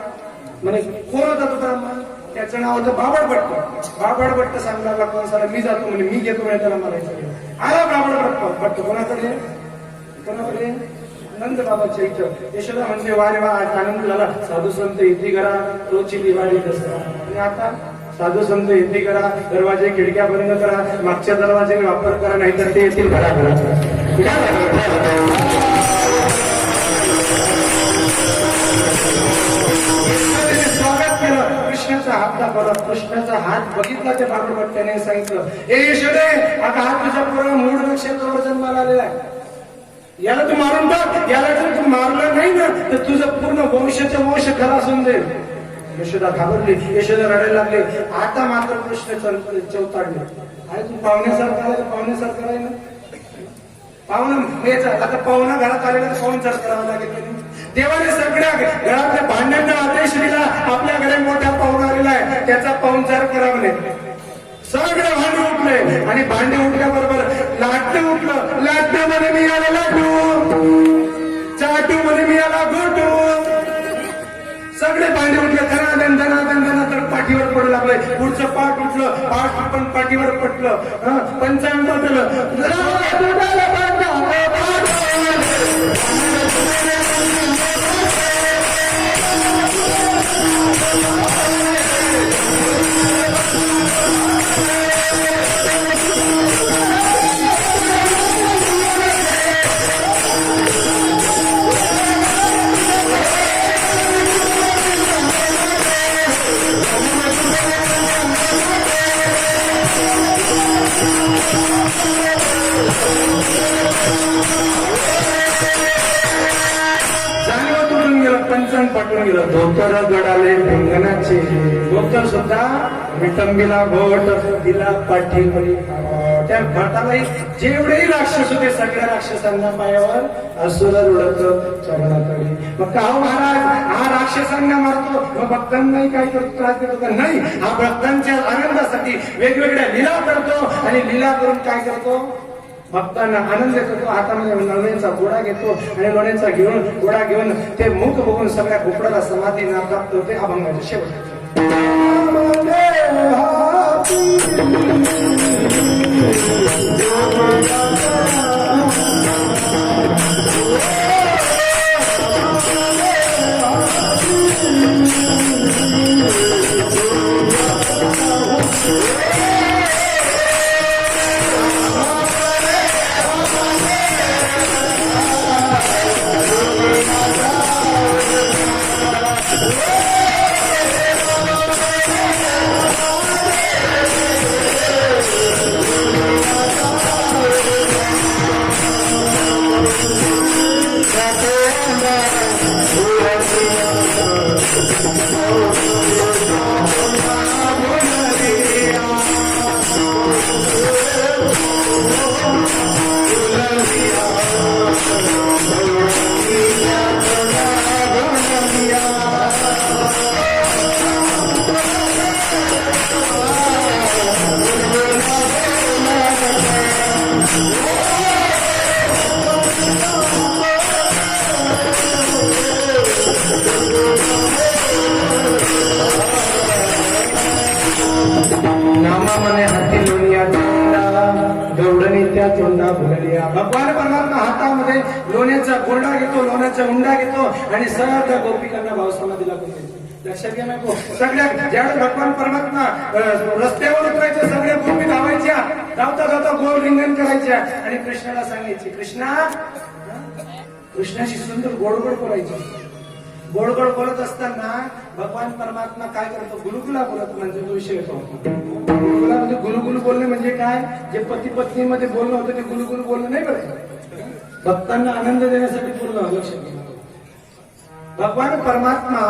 म्हणे कोण होता तो ब्राह्मण? त्याचं नाव होतं बाबडभट्ट. बाबडभट्ट सांगला कोण साला मी जातो म्हणे, मी घेतो म्हणे त्याला मारायचं. आला बाबडभट्ट. कोणाकडे? नंद बाबाच्या इथं. यशोदा म्हणते वारे वा, आज आनंद झाला. साधू संत इथे करा, रोजची दिवाळी दसरा. आणि आता साधू संत इथे करा, दरवाजे खिडक्या बंद करा, मागच्या दरवाजेने वापर करा, नाहीतर ते येतील घराघरात. स्वागत केलं, कृष्णाचा हात दाखवला. कृष्णाचा हात बघितला त्या बाबडभट्ट्याने सांगितलं, ए यशोदे, आता हा तुझ्या पोरा मूळ नक्षत्रावर जन्माला आलेला आहे. याला तू मारून टाक. याला जर तू मारलं नाही ना तर तुझं पूर्ण वंशाचं वंश खरा असून जाईल. यशोदा घाबरली, यशोदा रडायला लागले. आता मात्र कृष्ण चौताडले. अरे तू पाहुण्यासारखा आला, पाहुण्यासारखा आहे ना, पाहुणा आता पाहुणा घरात आलेला तर पाहुणचार करावा लागेल. देवाने सगळ्या घरातल्या भांड्यांना आदेश दिला, आपल्या घरी मोठा पाहुणा आलेला आहे, त्याचा पाहुणचार करा म्हणे. सगळे भांडे उठले आणि भांडे उठल्याबरोबर लाटणं उठलं. लाटण्यामध्ये मी आला लाटू, चाटू मध्ये मी आला गोटू. सगळे भांडे उठले. धनाधन धनाधन धना तर पाठीवर पडू लागले. पुढचं पाठ उठलं, पाठ पण पाठीवर पटलं. पंचांग बदललं. पंचन पटून गेलं. धोतर गडाले भिंगणाचे, धोतर सुद्धा विटंबीला घोट दिला पाठीवरी. त्या भटालाही जेवढेही राक्षस होते सगळ्या राक्षसांना पायावर असुर रुडत चरणाकडे. मग का हो महाराज, हा राक्षसांना मारतो मग भक्तांनाही काय करतो, त्रास देतो का? नाही, हा भक्तांच्या आनंदासाठी वेगवेगळ्या लीला करतो आणि लीला करून काय करतो, भक्तांना आनंद देतो. तो हातामध्ये लोण्याचा गोळा घेतो आणि लोण्याचा गोळा घेऊन ते मुख बघून सगळ्या गोपडाला समाधी ना प्राप्त होते. अभंगाचे शेवट. भगवान परमात्मा हातामध्ये लोण्याचा गोंडा घेतो, लोण्याचा उंडा घेतो आणि सगळ्या गोपिकांना भावसमाधीला करतो. लक्षात घ्या ना, सगळ्या ज्यावेळेस भगवान परमात्मा रस्त्यावर उतरायचे सगळ्या गोपी धावायच्या, धावता धावता गोल रिंगण करायच्या आणि कृष्णाला सांगायचे, कृष्णा, कृष्णाशी सुंदर गोडगोड बोलायचे. गोडगोड बोलत असताना भगवान परमात्मा काय करतो, गुलगुला बोलत म्हणजे तो विषय येतो. गुलगुला म्हणजे गुलगुल बोलणे म्हणजे काय, जे पती पत्नीमध्ये बोलणं होतं ते गुलगुल बोलणं नाही बरं, भक्तांना आनंद देण्यासाठी बोलणं. लक्षात घ्या, भगवान परमात्मा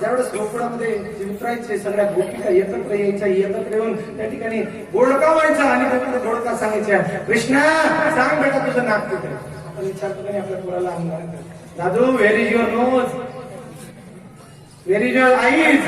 ज्यावेळेस गोकुळामध्ये उतरायचे सगळ्या गोपिका एकत्र यायच्या, एकत्र येऊन त्या ठिकाणी गोडका व्हायचा आणि त्याकडे गोडका सांगायच्या, कृष्णा सांग बेटा तुझं नाक कुठे. आपण विचारतो नाही आपल्या पोराला, दादू where is your nose, where is your eyes.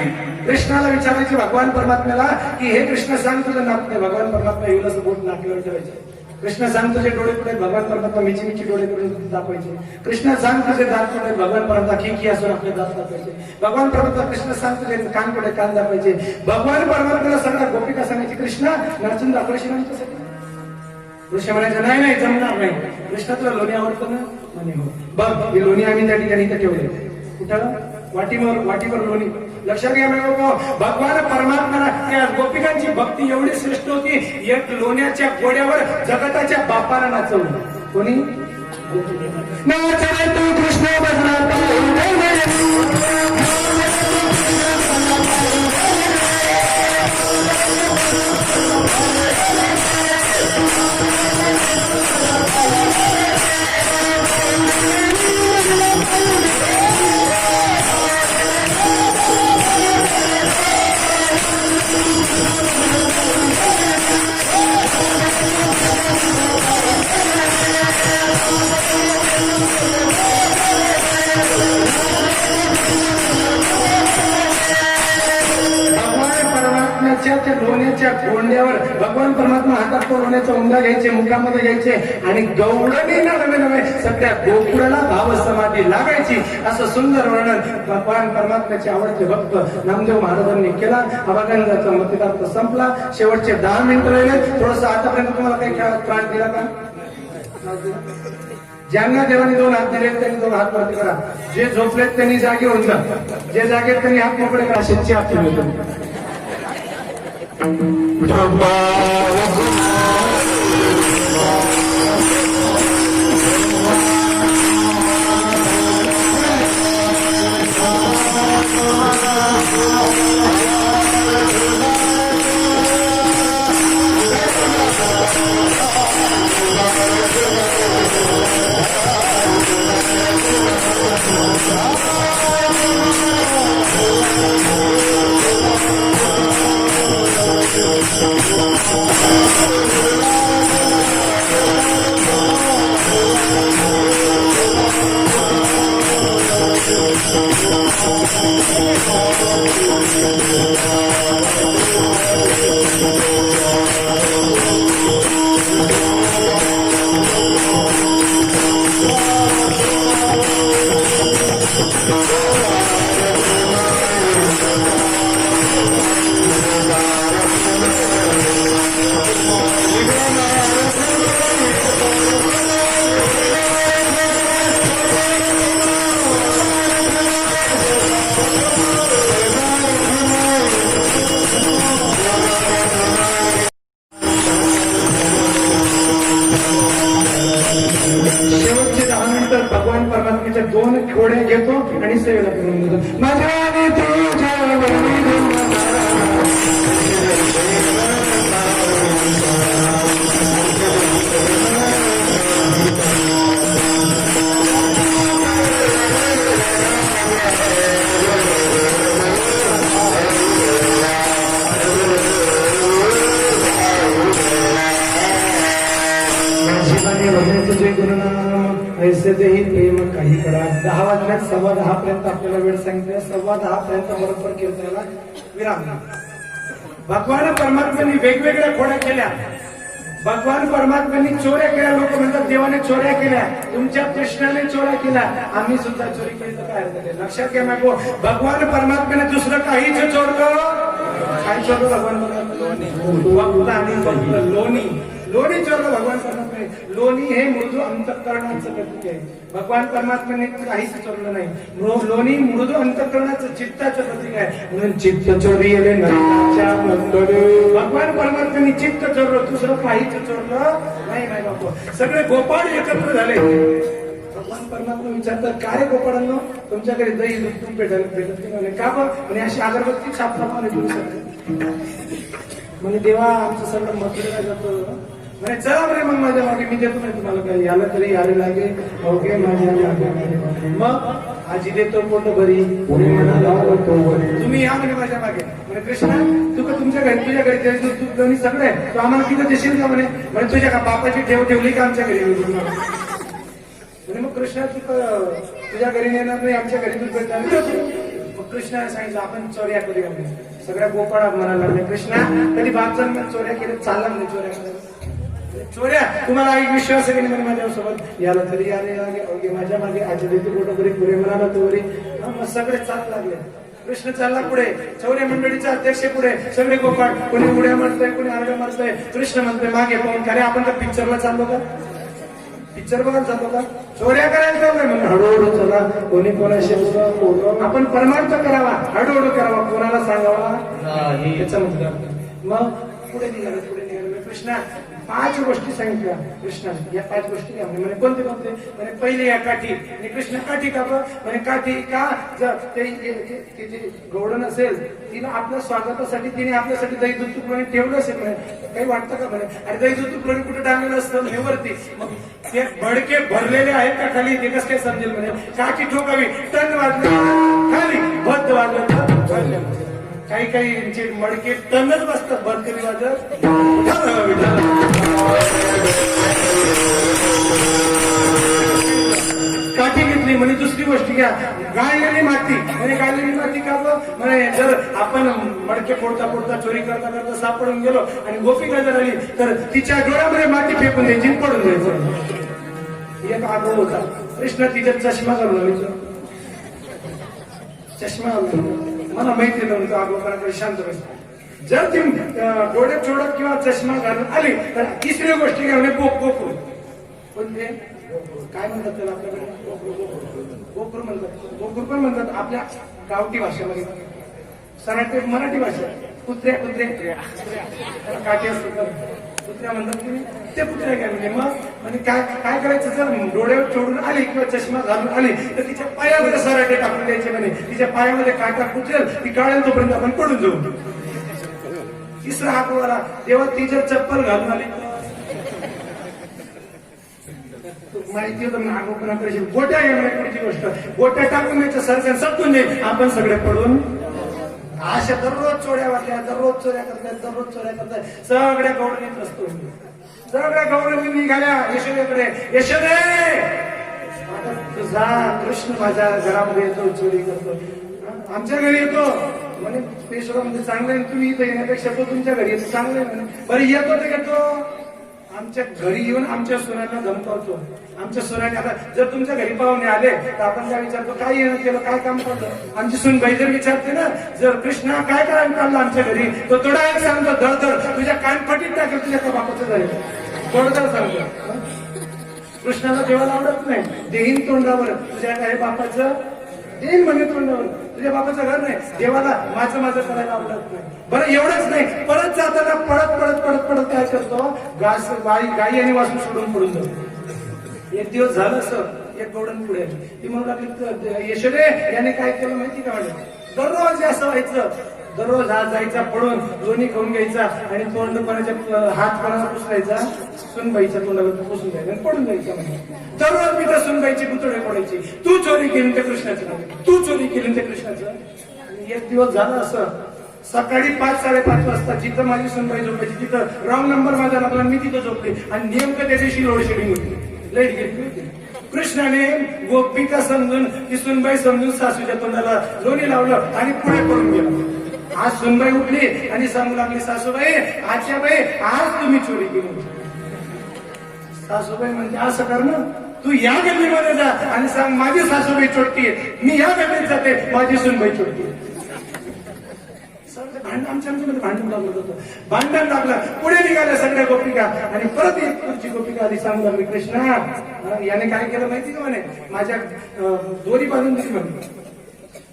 कृष्णाला विचारायचे भगवान परमात्म्याला की हे कृष्ण सांग तुझं नाक कुठे. भगवान परमात्मा येऊन असं बोट नाकीवर ठेवायचे. कृष्ण सांग तुझे डोळे कुठे. भगवान परमात्मा मिची मिची डोळे करून दाखवायचे. कृष्ण सांग तुझे दात कुठे. भगवान परमात्मा खी असून आपले दात दाखवायचे. भगवान परमात्मा कृष्ण सांग तुझे कान कुठे. कान दाखवायचे. भगवान परमात्म्याला सगळ्या गोपिका सांगायची, कृष्णा नाचून दाखवायची आमच्यासाठी. कृष्ण म्हणायचं नाही नाही जमणार नाही. कृष्ण तुला लोणी आवडतं ना, म्हणे हो. बघ ही लोणी आम्ही त्या ठिकाणी इथं ठेवले. कुठं, वाटीवर लोणी. लक्षात घ्या भगवान परमात्मा त्या गोपिकांची भक्ती एवढी श्रेष्ठ होती, एक लोण्याच्या गोड्यावर जगताच्या बापाला नाचवलं. कोणी नाचले तू कृष्ण बजरा त्या लोण्याच्या गोंड्यावर भगवान परमात्मा हातात तो लोण्याचा उंडा घ्यायचे, मुखामध्ये घ्यायचे आणि गवळणी नवे सगळ्या गोकुळाला भाव समाधी लागायची. असं सुंदर वर्णन भगवान परमात्म्याचे आवडते भक्त नामदेव महाराजांनी केला. अभंगाचा मतितार्थ संपला. शेवटचे 10 मिनिटं राहिले. थोडस आतापर्यंत तुम्हाला काही खेळात त्रास दिला का? ज्यांना देवाने 2 हात दिले त्यांनी 2 हात वरती करा. जे झोपलेत त्यांनी जागे होऊन जा. जे जागेत त्यांनी हात मोकळे करा. शेतची हात ठेवले. शेवटचे 10 मिनिटं भगवान परमात्म्याच्या 2 खोड्या घेतो आणि सेवेला करून देतो. माझ्या आणि तुझ्या तुझे गुरुनाम ऐसे देही प्रेम काही करा. 10 वाजल्यात 10:15 पर्यंत आपल्याला वेळ सांगितलं. 10:15 पर्यंत बरोबर कीर्तनाला विराम. भगवान परमात्म्यांनी वेगवेगळ्या खोड्या केल्या. भगवान परमात्म्यांनी चोऱ्या केल्या. लोक म्हणतात देवाने चोऱ्या केल्या. तुमच्या कृष्णाने चोऱ्या केल्या. आम्ही सुद्धा चोरी केली तर काय हरकत आहे. लक्षात घ्या नको. भगवान परमात्म्याने दुसरं काहीच चोरलं. काय चोरलं भगवान परमात्मा? लोणी. लोणी चोरलं भगवान परमात्म्याने. लोणी हे मृदू अंतःकरणाचं प्रतीक आहे. भगवान परमात्म्याने काहीच चोरलं नाही. लोणी मृदू अंतःकरणाचं चित्ताचं प्रतीक आहे. म्हणून चित्त चोरी भगवान परमात्म्याने चित्त चोरलं. दुसरं काहीच चोरलं नाही. नाही बाबा सगळे गोपाळ एकत्र झाले. भगवान परमात्मा विचारतात काय गोपाळांनो तुमच्या घरी दही दूध तूप भेटत नाही का बघ. आणि अशी अगरबत्ती छापला करू शकते. म्हणजे देवा आमचं सगळं मथुरेला जातं. म्हणजे चला बरे मग माझ्या मागे मी देतो नाही तुम्हाला काही याला तरी यावे लागेल. ओके माझ्या मागे मग आजी देतो पोट भरी तुम्ही या म्हणे माझ्या मागे. म्हणजे कृष्णा तू का तुमच्या घरी तू गणी सगळं आहे तू आम्हाला किती देशील का म्हणे. म्हणजे तुझ्या का बापाची ठेवली का आमच्या घरी. म्हणजे मग कृष्णा तू तुझ्या घरी नेणार नाही आमच्या घरी तू भेटणार. मग कृष्णाने सांगितलं आपण चोऱ्या करूया. सगळ्या गोपाळा म्हणायला लागले कृष्णा कधी बापजण चोऱ्या केल्या चालला नाही. चोऱ्या तुम्हाला एक विश्वास आहे की नाही माझ्यासोबत याला तरी आले माझ्या मागे आजी देते मोठं बरी पुरे म्हणाला तो बरी. मग सगळे चालू लागले. कृष्ण चालला पुढे. चौऱ्या मंडळीचा अध्यक्ष पुढे. सगळे गोपाळ कोणी उड्या मारतोय कोणी आरड्या मारतोय. कृष्ण म्हणतोय मागे पाहून का रे आपण का पिक्चरला चाललो का. पिक्चर बघायला चाललो का. चोऱ्या करायला चाललोय म्हणून हळूहळू चला. कोणी कोणाशी आपण परमार्थ करावा. हळूहळू करावा. कोणाला सांगावा याचा मतलब. मग पुढे निघाले. कृष्णा 5 गोष्टी सांगितल्या कृष्णाने. या 5 गोष्टी घ्या म्हणे. कोणते कोणते म्हणे पहिले या काठी. आणि कृष्ण काठी का म्हणे काठी का जर ते गौडन असेल तिने आपल्या स्वागतासाठी तिने आपल्यासाठी दही दूध तुकडे ठेवलं असेल म्हणे. काही वाटतं का म्हणे. अरे दही दूध तुकडे कुठे टाकलेलं असतं म्हणे वरती. मग ते भडके भरलेले आहेत का खाली ते कसं काय समजेल म्हणे. काठी ठोकावी टन वाजलं खाली बद्ध वाजलं. काही मडके टनच बसतात बदकरी वाजत. काठी घेतली म्हणे. दुसरी गोष्ट घ्या गाळलेली माती. म्हणजे गाळलेली माती का म्हणे जर आपण मडके फोडता चोरी करता सापडून गेलो आणि गोपिका जर आली तर तिच्या डोळ्यामध्ये माती फेकून द्यायची पडून द्यायचं. एक आग्रह होता. कृष्ण तिच्या चष्मा घालून चष्मा घालून मला माहिती नव्हतं आगोपणाकडे शांत बसतो. जर ती डोळ्यात चोडत किंवा चष्मा घालून आली तर तिसरी गोष्ट घ्या गोकुळ. पण ते काय म्हणतात त्याला आपल्याकडे गोकुळ म्हणतात. गोकुळ पण म्हणतात आपल्या गावठी भाषेमध्ये. सराठी मराठी भाषा कुत्र्या काठी असतात कुत्र्या म्हणतात तुम्ही ते कुत्र्या घ्या म्हणजे. मग म्हणजे काय करायचं जर डोळ्यावर चोडून आली किंवा चष्मा घालून आली तर तिच्या पायामध्ये सराटे टाकून द्यायचे म्हणे. तिच्या पायामध्ये काटा कुचेल ती काढेल तोपर्यंत आपण पडून जाऊ. तिसरा हात वाला तेव्हा ती जर चप्पल घालून आली माहिती होतं ना आगोपणाकडे गोट्या घेऊन पुढची गोष्ट. गोट्या टाकून द्यायच्या सरकार सटून जाईल आपण सगळे पडून. अशा दररोज चोऱ्या वाटल्या दररोज चोऱ्या करतायत. सगळ्या गौडणीत असतो. सगळ्या गौडणी निघाल्या यशोदेकडे. यशोदे तुझा कृष्ण माझ्या घरामध्ये येतो, चोरी करतो, आमच्या घरी येतो म्हणे पेशवामध्ये चांगलं आहे, तुम्ही इथं येण्यापेक्षा तो तुमच्या घरी येतो चांगलं आहे म्हणे. बरं येतो ते घेतो, आमच्या घरी येऊन आमच्या सोन्याला धमकावतो. आमच्या सोन्याने आता जर तुमच्या घरी पाहुणे आले तर आपण काय विचारतो, काय येणं केलं, काय काम करतो. आमची सूनबाई जर विचारते ना, जर कृष्णा काय करायला काढलं आमच्या घरी, तो थोडा एक सांगतो, धडधड तुझ्या कानफटीत टाकेल, तुझ्या का बापाचं झालं थोडं सांगतो. कृष्णाला देवाला आवडत नाही, देईन तोंडावर, तुझ्या काय बापाचं देईन म्हणे तोंडावर, तुझ्या बापाचं घर नाही, देवाला माझं माझं करायला आवडत नाही. बरं एवढंच नाही, परत जाताना पडत पडत पडत पडत काय करतो, गाई आणि वासरू सोडून पडून जातो. एक दिवस झालं असं, एक गवडण पुढे ती म्हणू लागली, यशोदे याने काय केलं माहिती का म्हणजे, दररोज असं व्हायचं, दररोज हात जायचा पडून लोणी खाऊन घ्यायचा आणि तोंड कोणाच्या हात कोणाला पुसरायचा, सुनबाईच्या तोंडावर पुसून घ्यायचा आणि पडून जायचा. म्हणजे दररोज मी त्या सुनबाईची पुतळे पडायची, तू चोरी केली त्या कृष्णाचं, तू चोरी केली त्या कृष्णाचं. आणि एक दिवस झालं असं, सकाळी 5-5:30 वाजता जिथं माझी सुनबाई झोपायची तिथं रॉंग नंबर माझा लागला, मी तिथं झोपले आणि नेमकं त्या दिवशी लोड शेडिंग होती, लाईट गेली होती. कृष्णाने गोपिका समजून ती सुनबाई समजून सासूच्या तोंडाला लोणी लावलं आणि पुढे पडून गेला. आज सुनबाई उठली आणि सांगू लागली, सासूबाई आजच्याबाई आज तुम्ही चोरी केली. सासूबाई म्हणजे असं कर ना, तू या गल्लीमध्ये जा आणि सांग माझी सासूबाई चोरटी आहे, मी या गल्लीत जाते, माझी सुनबाई चोरटी आहे. आमच्यामध्ये भांडण लागलं होतं, भांडण लागलं, पुढे निघाल्या सगळ्या गोपिका आणि परत एक पुढची गोपिका आधी सांगू लागली, कृष्णा याने काय केलं माहिती का म्हणे, माझ्या दोरी बांधून दिली म्हणे,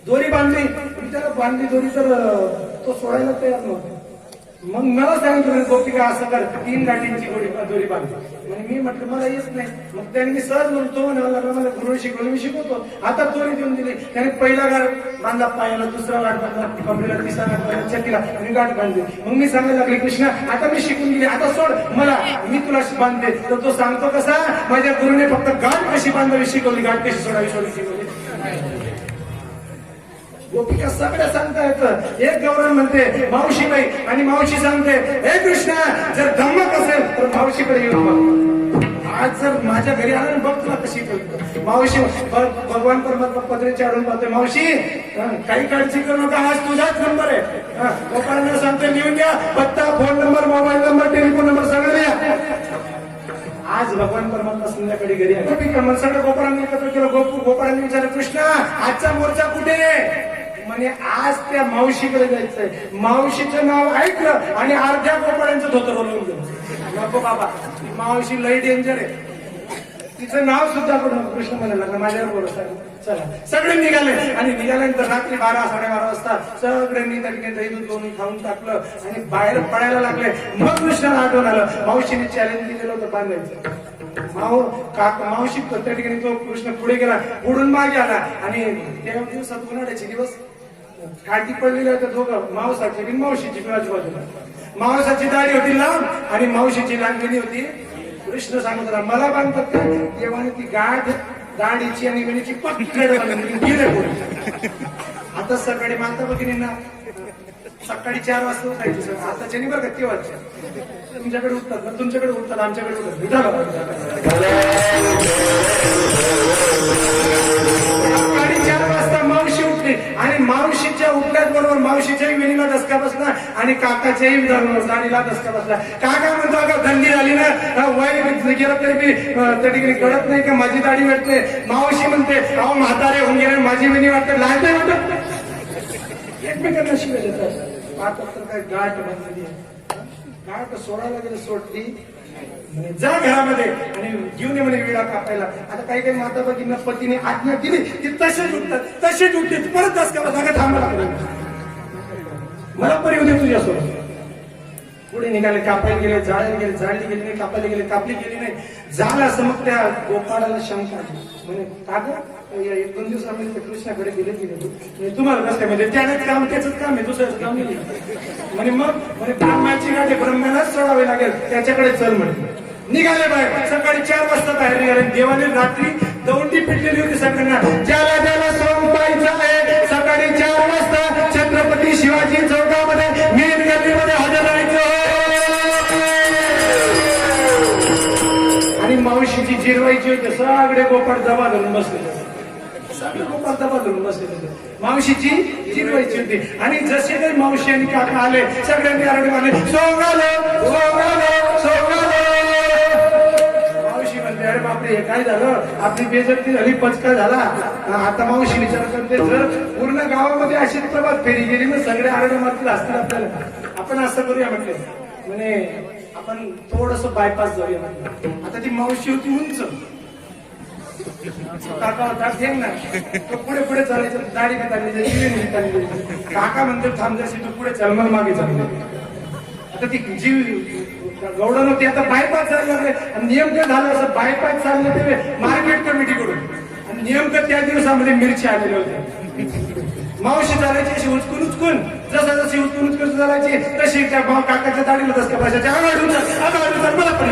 दोरी बांधली, मी त्याला बांधली दोरी तर तो सोडायला तयार नव्हता. मग मला सांगितलं गोपिका असं कर, 3 गाठींची दोरी बांधली. म्हणजे मी म्हटलं मला येत नाही, मग त्याने मी सहज बोलतो मला गुरु शिकवलं, मी शिकवतो, आता दोरी देऊन दिली. त्याने पहिला गाठ बांधला पायाला, दुसरा गाठ बांधला कमरेला, तिसरा गाठ बांधला चकीला आणि गाठ बांधली. मग मी सांगायला लागले, कृष्णा आता मी शिकून गेली, आता सोड मला, मी तुला बांधते. तर तो सांगतो कसा, माझ्या गुरुने फक्त गाठ कशी बांधावी शिकवली, गाठ कशी सोडावी शिकवली. गोपिका सगळ्या सांगता येतं. एक गौरव म्हणते मावशीबाई आणि मावशी सांगते, हे कृष्णा जर धम्मक असेल तर मावशीकडे येऊन बघ. आज जर माझ्या घरी आलं बघ तुला कशी कळतं. मावशी भगवान परमात्मा पदरी चाडून पाहते, मावशी काही काळजी करू नका, आज तुझाच नंबर आहे. गोपाळांना सांगते लिहून घ्या, पत्ता, phone number, mobile number, telephone number सगळं लिहा. आज भगवान परमात्मा संध्याकाळी घरी आहे. सगळं गोपाळांनी एकत्र केलं. गोपाळांनी विचारलं, कृष्णा आजचा मोर्चा कुठे? म्हणे आज त्या मावशीकडे जायचंय. मावशीचं नाव ऐकलं आणि अर्ध्या गोपाळांचं धोतर बोलवून गेलं. नको बाबा, मावशी लई डेंजर आहे, तिचं नाव सुद्धा कृष्ण म्हणायला लागला, माझ्यावर बोलत चला. सगळे निघाले आणि निघाल्यानंतर रात्री 12-12:30 वाजता सगळ्यांनी त्या ठिकाणी दही दूध दोन्ही खाऊन टाकलं आणि बाहेर पडायला लागले. मग कृष्णाला आठवण आलं, मावशीने चॅलेंज दिलेलं होतं बांधायचं. मावशी त्या ठिकाणी तो कृष्ण पुढे गेला, पुढून मागे आला आणि त्या दिवसात उन्हाळ्याचे दिवस काठी पडलेले होते दोघं, मावसाची आणि मावशीची आजूबाजूला. मावसाची दाढी होती लांब आणि मावशीची लांबी होती. कृष्ण सांगत होता, मला बांधतात का? देवाने ती गाठ दाढीची आणि विणीची पक्कड गेले पुढे. आता सकाळी माता भगिनींना सकाळी 4 वाजता उठायची सर, आताच्या नाही बरं का तेव्हाच्या. तुमच्याकडे उठतात ना, तुमच्याकडे उठतात, आमच्याकडे उठतात. सकाळी 4 वाजता मावशी उठली आणि मावशीच्या उठल्याच बरोबर मावशीच्याही वेणीला धसका बसला आणि काकाच्याही दाढीला धसका बसला. काका म्हणतो, अगं थंडी झाली ना, वय गेलं तरी मी त्या ठिकाणी कळत नाही का माझी दाढी वाटते. मावशी म्हणते, अहो म्हातारे होऊन गेले, माझी वेणी वाटते, लहान नाही वाटत. एकमेकांना शिवाय देतात. आता तर काय गाठ बांधलेली आहे, गाठ सोडायला गेलं सोडली, जा घरामध्ये आणि घेऊन ये म्हणे विडा कापायला. आता काही काही माता भगिनींना पतीने आज्ञा दिली की तसेच उठतात, तसेच उठते, परत दसका जागा थांबा लागला, मला पण येऊ दे तुझ्यासोबत. पुढे निघाले, कापायला गेले, जाळायला गेले, जाळली गेली नाही, कापायला गेले, कापली गेली नाही. झालं असं मग त्या गोपाळाला शंका आली, म्हणे का ग 1-2 दिवसामध्ये कृष्णाकडे गेले तुम्हाला कसं काय, म्हणजे त्यानेच काम, त्याच काम आहे, दुसऱ्याच काम नाही. म्हणे मग म्हणे ब्रह्माची गाठी ब्रह्मालाच सोडावी लागेल, त्याच्याकडे चल म्हणे. निघाले बाहेर, सकाळी 4 वाजता बाहेर निघाले. देवाने रात्री दौंडी पिटलेली होती सगळ्यांना, ज्याला ज्याला सोमवारीचं आहे सकाळी 4 वाजता छत्रपती शिवाजी चौकामध्ये मेन गल्लीमध्ये हजर राहायचं. आणि मावशीची जिरवायची होती, सगळे गोपाळ जमा धरून बसले. स्वतः बदलून बसले होते. मावशीची जिरवायची होती आणि जसे काही मावशी आणि काका आले सगळ्यांनी आरडे मारले, सोंगालो सोंगालो सोंगालो. मावशी म्हणते, अरे बापरे, हे काय झालं, आपली बेइज्जती झाली, पचका झाला. आता मावशी विचार करते, जर पूर्ण गावामध्ये अशी प्रभात फेरी गेली ना सगळे आरडे मारतील असतील आपल्याला, आपण असं करूया म्हटले. म्हणे आपण थोडस बायपास जाऊया म्हटलं. आता ती मावशी होती उंच, काका होता ठेंग ना, तो पुढे पुढे चालायचं, दाढी चालली. काका म्हणतो थांब जशी तू पुढे चल, मग मागे चालले. आता ती जीव गौडा नव्हती, आता बायपास चालले लागले. नेमकं झालं असं, बायपास चालले ते मार्केट कमिटीकडून, आणि नेमकं त्या दिवसामध्ये मिरची आलेल्या होत्या. मावशी चालायची अशी उचकून उचकून, जसा जशी उचकून उचकून चालायची तशी त्या काकाच्या दाढीला दसका बसायच्या, मला पण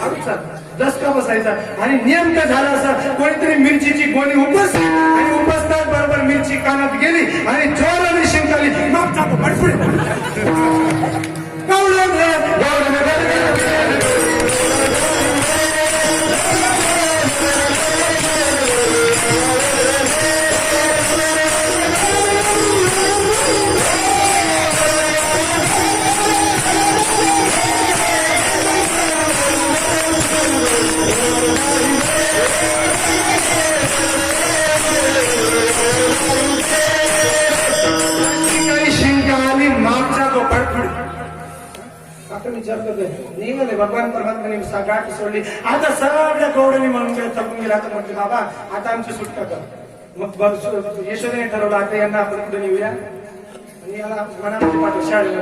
हळूचा दसका बसायचा. आणि नेमकं झालं असं, कोणीतरी मिरचीची गोणी उपस आणि उपसताच बरोबर मिरची कानात गेली आणि जोराने शिंकाली, मागचा पडपुडे विचार करतोय. निघाले भगवान परमात्माने गाठ सोडली. आता सगळ्या गौडणी म्हणून गेलं, थकून गेला. आता म्हटलं बाबा आता आमची सुटका कर. मग यशोदेने ठरवलं आता यांना आपण कुठे नेऊया आणि याला मनामध्ये पाठव शाळेला.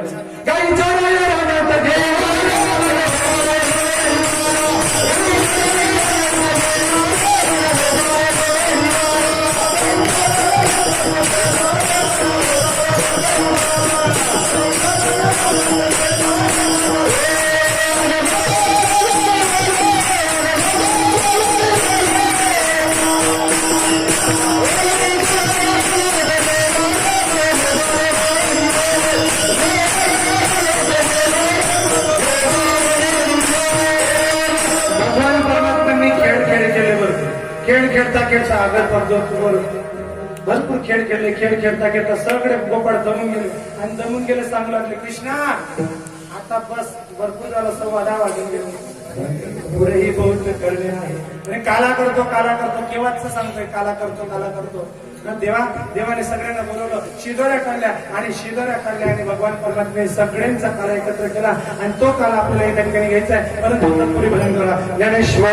खेळ खेळता खेळता आगर भरपूर खेळ खेळले. खेळ खेळता खेळता सगळे गोपाळ जमून गेले आणि जमून गेले सांगू लागले, कृष्णा आता बस, भरपूर झालं, 10:15 वाजून गेले, पुढेही बहुत करणे आहे. काला करतो केव्हाच सांगतोय, काला करतो. देवाने सगळ्यांना बोलवलं, शिदोऱ्या काढल्या आणि आणि भगवान परमात्म्याने सगळ्यांचा काला एकत्र केला आणि तो काला आपल्याला एका ठिकाणी घ्यायचा आहे. परंतु तत्पुरी भजन करा. ज्ञानेश्वर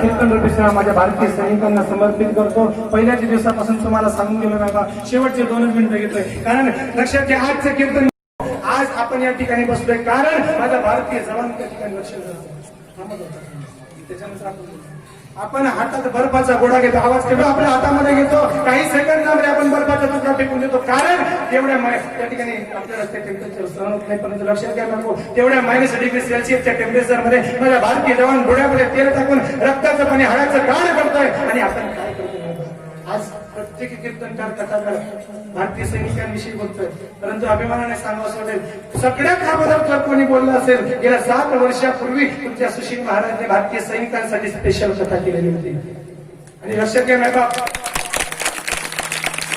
कीर्तन रूपी सेवा माझ्या भारतीय सैनिकांना समर्पित करतो. पहिल्याच दिवसापासून तुम्हाला सांगून गेलो नाही का, शेवटचे 2 मिनिटं घेतोय. कारण लक्षात घ्या, आजचं कीर्तन, आज आपण या ठिकाणी बसलोय कारण माझा भारतीय जवान त्या ठिकाणी लक्ष त्याच्यानंतर आपण हातात बर्फाचा गोळा घेतो, आवाज केला आपल्या हातामध्ये घेतो, काही सेकंदामध्ये आपण बर्फाचा तुकडा फेकून देतो. कारण तेवढ्या त्या ठिकाणी आपल्याला त्या टेम्परेचर सहन होत नाही. परंतु लक्षात घ्या नको, तेवढ्या -डिग्री टेम्परेचर मध्ये माझा भारतीय जवान डोळ्यामध्ये तेल टाकून रक्ताचं पाणी हाडाचं गाळ करतोय. आणि आपण काय करतो, आज प्रत्येक कीर्तनकार कथाकार भारतीय सैनिकांविषयी बोलतोय. परंतु अभिमानाने सांगावं असं वाटेल, सगळ्यात अगोदर जर कोणी बोललं असेल, गेल्या 7 वर्षापूर्वी तुमच्या सुशील महाराजने भारतीय सैनिकांसाठी स्पेशल कथा केलेली होती. आणि लक्षात घ्या बाप,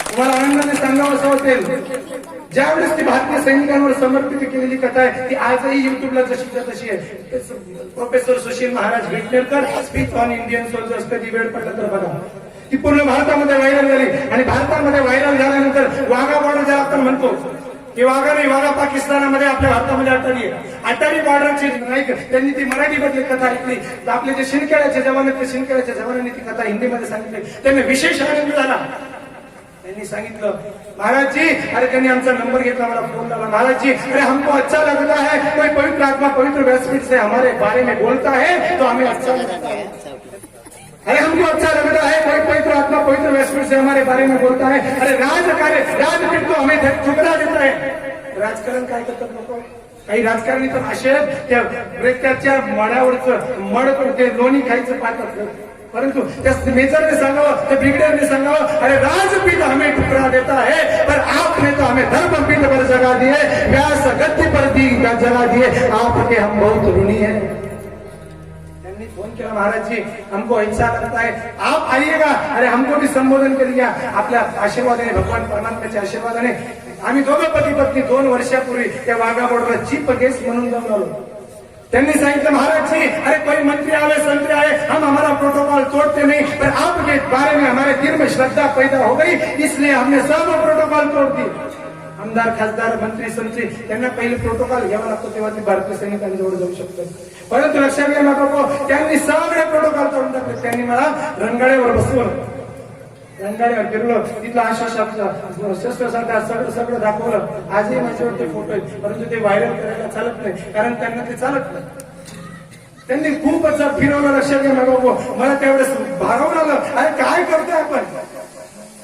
तुम्हाला आनंदाने सांगावं असं वाटेल, ज्यावेळेस ती भारतीय सैनिकांवर समर्पित केलेली कथा आहे ती आजही युट्यूबला जशी तशी आहे. Professor Sushil Maharaj Vitnerkar, speech on Indian soldiers, कधी वेळ पडला तर बघा. ती पूर्ण भारतामध्ये व्हायरल झाली. आणि भारतामध्ये व्हायरल झाल्यानंतर वाघा बॉर्डर ज्याला आपण म्हणतो, की वाघा नाही, वाघा पाकिस्तानामध्ये आपल्या भारतामध्ये अटारी आहे. अटारी बॉर्डरची नाईक त्यांनी ती मराठीमधली कथा ऐकली. आपले जे शिंदखेड्याचे जवान आहेत, शिंदखेड्याच्या जवानांनी ती कथा हिंदीमध्ये सांगितली. त्यांना विशेष आनंद झाला. त्यांनी सांगितलं, महाराज जी, अरे त्यांनी आमचा नंबर घेतला, मला फोन लावला, महाराज जी अरे हमको अच्छा लगता है, कोई पवित्र आत्मा पवित्र व्यासपीठ से हमारे बारे में बोलता है तो हमें अच्छा लगता है. अरे हमको अच्छा लगता है कोई पवित्र आत्मा पवित्र वेस्टमिट से हमारे बारे में बोलता है, अरे राजकार्य राजपीठ तो हमें ठुकरा देता है. राजकारण काय करतात लोक? काही राजकारणी तर असे त्या त्याच्या मड्यावरचं मड ते लोणी खायचं पाहतात. परंतु त्या मेजरने सांगावं, त्या ब्रिगेडियरने सांगावं, अरे राजपीठ हमें ठुकरा देता है पर आपने तो हमें धर्मपीठ पर जगा दिए, व्यास गद्दी पर दी जगा दिए, आपके हम बहुत ऋणी है. फोन किया महाराज जी, हमको इच्छा लगता है आप आइएगा, अरे हमको भी संबोधन करिएगा. आपल्या आशीर्वादाने, भगवान परमात्म्याच्या आशीर्वादाने आम्ही दोघं पती पत्नी 2 वर्षापूर्वी त्या वाघा बॉर्डरला चीफ गेस्ट म्हणून जाऊन आलो. त्यांनी सांगितलं महाराज जी, अरे कोई मंत्री आवे संतरी आए, हम हमारा प्रोटोकॉल तोड़ते नहीं, पर आपके बारे में हमारे दिल में श्रद्धा पैदा हो गई, इसलिए हमने सब प्रोटोकॉल तोड़ दिए. आमदार, खासदार, मंत्री, संत्री त्यांना पहिले प्रोटोकॉल घ्यावा लागतो, तेव्हा ते भारतीय सैनिकांजवळ जाऊ शकतात. परंतु लक्षात घ्या नको, त्यांनी सगळे प्रोटोकॉल तोडून टाकले. त्यांनी मला रणगाड्यावर बसवलं, रणगाड्यावर फिरलो, तिथलं शस्त्रसाठा सगळं दाखवलं. आजही माझ्यावर ते फोटो आहेत, परंतु ते व्हायरल करायला चालत नाही, कारण त्यांना ते चालत नाही. त्यांनी खूपच फिरवलं. लक्षात घ्या नको, मला त्यावेळेस भारावून आलं, अरे काय करतोय आपण,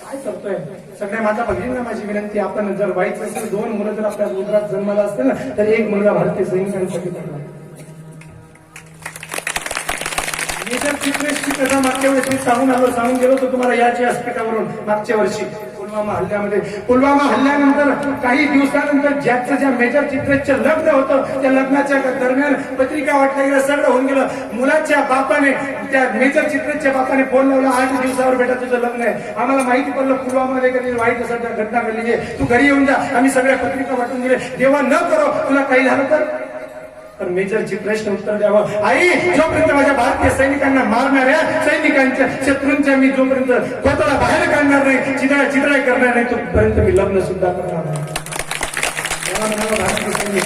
काय करतोय. सगळ्या माता भगिनींना माझी विनंती, आपण जर व्हायचं असेल, 2 मुलं जर आपल्या उदरात जन्माला असतील ना, तर 1 मुलगा भारतीय सैनिकांसाठी पडला. मेजर चित्रेशची कथा मागच्या वेळेस मी सांगून गेलो होतो तुम्हाला याच व्यासपीठावरून. मागच्या वर्षी पुलवामा हल्ल्यानंतर काही दिवसानंतर ज्या मेजर चित्रेशचं लग्न होतं, त्या लग्नाच्या दरम्यान पत्रिका वाटल्या गेल्या, सगळं होऊन गेलं. मुलाच्या बापाने, त्या मेजर चित्रेशच्या बापाने फोन लावला, 8 दिवसावर बेटा तुझं लग्न आहे. आम्हाला माहिती पडलं पुलवामामध्ये कधी वाईट असं घटना घडली आहे, तू घरी येऊन जा. आम्ही सगळ्या पत्रिका वाटून दिले, देवा न करो तुला काही झालं तर मेजर चित्रेशने उत्तर द्यावं, आई जोपर्यंत माझ्या भारतीय सैनिकांना मारणाऱ्या सैनिकांच्या शत्रूंच्या मी जोपर्यंत स्वतःला बाहेर काढणार नाही, चितळा करणार नाही, तोपर्यंत मी लग्न सुद्धा करणार नाही. भारतीय सैनिक.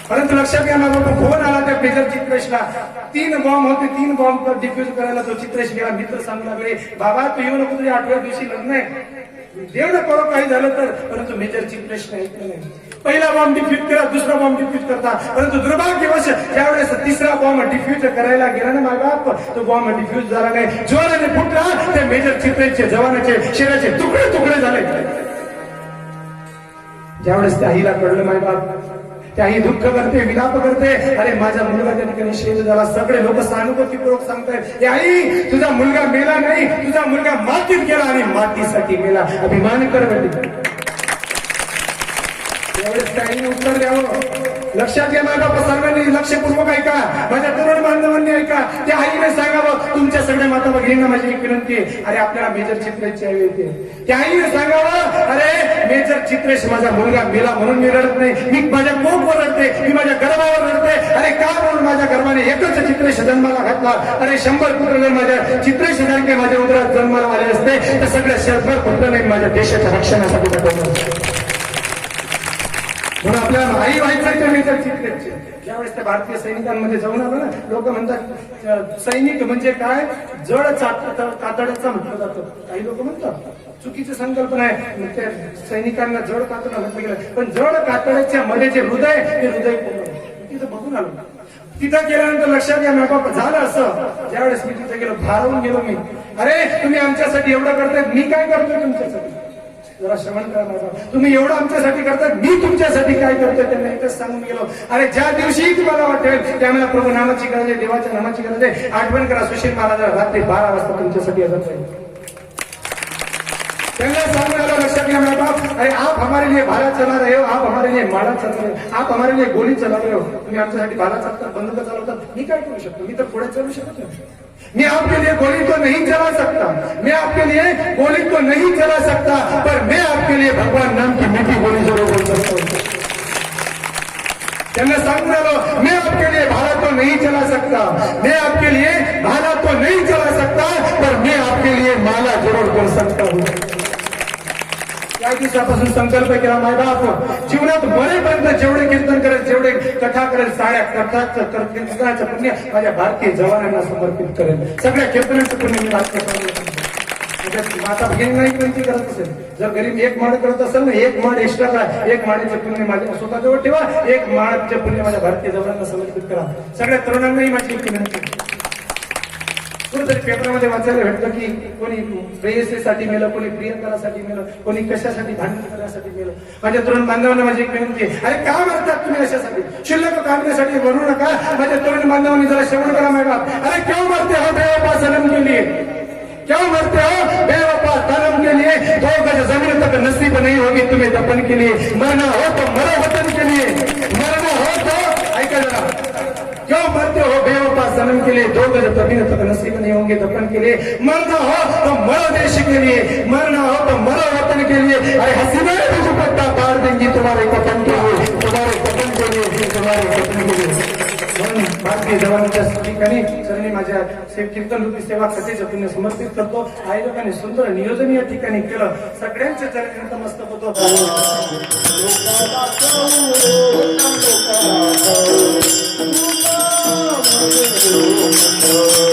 परंतु लक्षात घ्या ना, फोन आला त्या मेजर चित्रेशला. 3 बॉम्ब होते, 3 बॉम्ब डिफ्यूज करायला तो चित्रेश गेला. मित्र सांगू लागले, बाबा तू येऊ नको, तुझ्या 8व्या दिवशी लग्न आहे, देव न करो काही झालं तर. परंतु मेजर चित्रेशने ऐकलं नाही. पहिला बॉम्ब डिफ्यूज केला, दुसरा बॉम्ब डिफ्यूज करता, परंतु दुर्भाग्यवश ज्यावेळेस 3रा बॉम्ब डिफ्यूज करायला गेला ना मायबाप, तो बॉम्ब डिफ्यूज झाला नाही, जोराने फुटला. त्या मेजर चित्रेशचे जवानाचे शरीराचे तुकडे तुकडे झाले. ज्यावेळेस त्या आईला कळलं मायबाप, त्या आई दुःख करते, विलाप करते, अरे माझा मुलगा त्या ठिकाणी शहीद झाला. सगळे लोक सहानुभूतीपूर्वक सांगतायत, आई तुझा मुलगा मेला नाही, तुझा मुलगा मातीत गेला आणि मातीसाठी मेला, अभिमान कर. त्यावेळेस काही उत्तर द्यावं. लक्षात घ्या माझ्या सर्वांनी लक्षपूर्वक ऐका, माझ्या तरुण बांधवांनी ऐका. त्या आईने सांगावं, तुमच्या सगळ्या माता भगिनींना माझी एक विनंती आहे, अरे आपल्याला मेजर चित्रेशची आई येते. त्या आईने सांगावं, अरे मेजर चित्रेश माझा मुलगा मेला म्हणून मी रडत नाही, मी माझ्या पोटवर रडते, मी माझ्या गर्भावर रडते. अरे का म्हणून माझ्या गर्भाने एकच चित्रेश जन्माला घातला. अरे 100 पुत्र जर माझ्या चित्रेश सारखे माझ्या उदरात जन्माला आले असते तर सगळ्या शहरभर पुत्र नाही माझ्या देशाच्या रक्षणासाठी घडवलं. म्हणून आपल्याला आई व्हायचं तर मेजर चित्रेशचे. ज्यावेळेस त्या भारतीय सैनिकांमध्ये जाऊन आलो ना, लोक म्हणतात सैनिक म्हणजे काय, जड कातड्याचा म्हटलं जातं. काही लोक म्हणतात चुकीची संकल्पना आहे, त्या सैनिकांना जड कातडा म्हटलं गेलं, पण जड कातड्याच्या मध्ये जे हृदय, ते हृदय तिथं बघून आलो. तिथं गेल्यानंतर लक्षात घ्या बाबा, झालं असं, ज्यावेळेस मी तिथे गेलो भारावून गेलो मी, अरे तुम्ही आमच्यासाठी एवढं करताय, मी काय करतोय तुमच्यासाठी, जरा श्रवण करा माझा. तुम्ही एवढं आमच्यासाठी करतात, मी तुमच्यासाठी काय करतोय त्यांना एकच सांगून गेलो. अरे ज्या दिवशी तुम्हाला वाटेल त्यावेळेला प्रभू नामाची गरज आहे, देवाच्या नामाची गरज आहे, आठवण करा सुशील महाराज रात्री 12 वाजता तुमच्यासाठी हजर राहील. त्यांना सांगून आलो, लक्षात घ्या मेरा बाप, अरे आप हमारे लिए भाला चला रहे हो, आप हमारे लिए माळा चला रहे हो, आप हमारे लिए गोली चला रहे हो. तुम्ही आमच्यासाठी भाला चालतात, बंदूक चालवतात, मी काय करू शकतो, मी तर पुढे चालू शकत नाही. मैं आपके लिए गोली तो नहीं चला सकता, मैं आपके लिए गोली तो नहीं चला सकता, पर मैं आपके लिए भगवान नाम की मीठी गोली जरूर बोल सकता हूँ. त्यांना सांगून आलो, मैं आपके लिए भाला तो नहीं चला सकता, मैं आपके लिए भाला तो नहीं चला सकता, पर मैं आपके लिए माला जरूर बोल सकता हूँ. या दिवसापासून संकल्प केला मायबाप, जीवनात मरेपर्यंत जेवढे कीर्तन करेल, जेवढे कथा करेल, साड्या कीर्तनाचं पुण्य माझ्या भारतीय जवानांना समर्पित करेल. सगळ्या कीर्तनाचं पुण्य मी माता भगिनींना एक विनंती करत असेल, जर गरीब 1 माळ करत असेल ना, 1 माळ एक्स्ट्रा करा, 1 माळेचे पुण्य माझ्या स्वतःजवळ ठेवा, 1 माळाचे पुण्य माझ्या भारतीय जवानांना समर्पित करा. सगळ्या तरुणांनाही माझी एक विनंती. कुठेतरी पेपरमध्ये वाचायला भेटतं की कोणी प्रेयसीसाठी मेलं, कोणी प्रियकरासाठी मेलं, कोणी कशासाठी भांडण करण्यासाठी मेलं. माझ्या तरुण बांधवांना माझी एक विनंती आहे, अरे का मरतात तुम्ही अशासाठी? शिल्लक काढण्यासाठी बनू नका. माझ्या तरुण बांधवांनी जरा श्रवण करा मॅडम. अरे क्यों मरते हो बेवफा सनम के लिए? क्यों मरते हो बेवफा सनम के लिए? 2 गज जमीन तक नसीब नहीं होगी तुम्हें दफन के लिए. मरना हो तो मरो वतन के लिए, मरना हो तो ऐका जरा. क्यों मरते हो बेवफा सनम के लिए? 2 गज जमीन तक नसीब नहीं होंगे दफन के लिए. मरना हो तो मरो देश के लिए, मरना हो तो मरो वतन के लिए. अरे हसीना भी दुपट्टा पार देंगी तुम्हारे कफन के लिए, तुम्हारे कफन के लिए, तुम्हारे कफन के लिए. म्हणून भारतीय जवानांच्या ठिकाणी चरणी माझ्या कीर्तन रूपी सेवा कथेच्या पुण्य समर्पित करतो. आयोजकांनी सुंदर नियोजन या ठिकाणी केलं. सगळ्यांच्या चरणी नतमस्तक होतो. Oh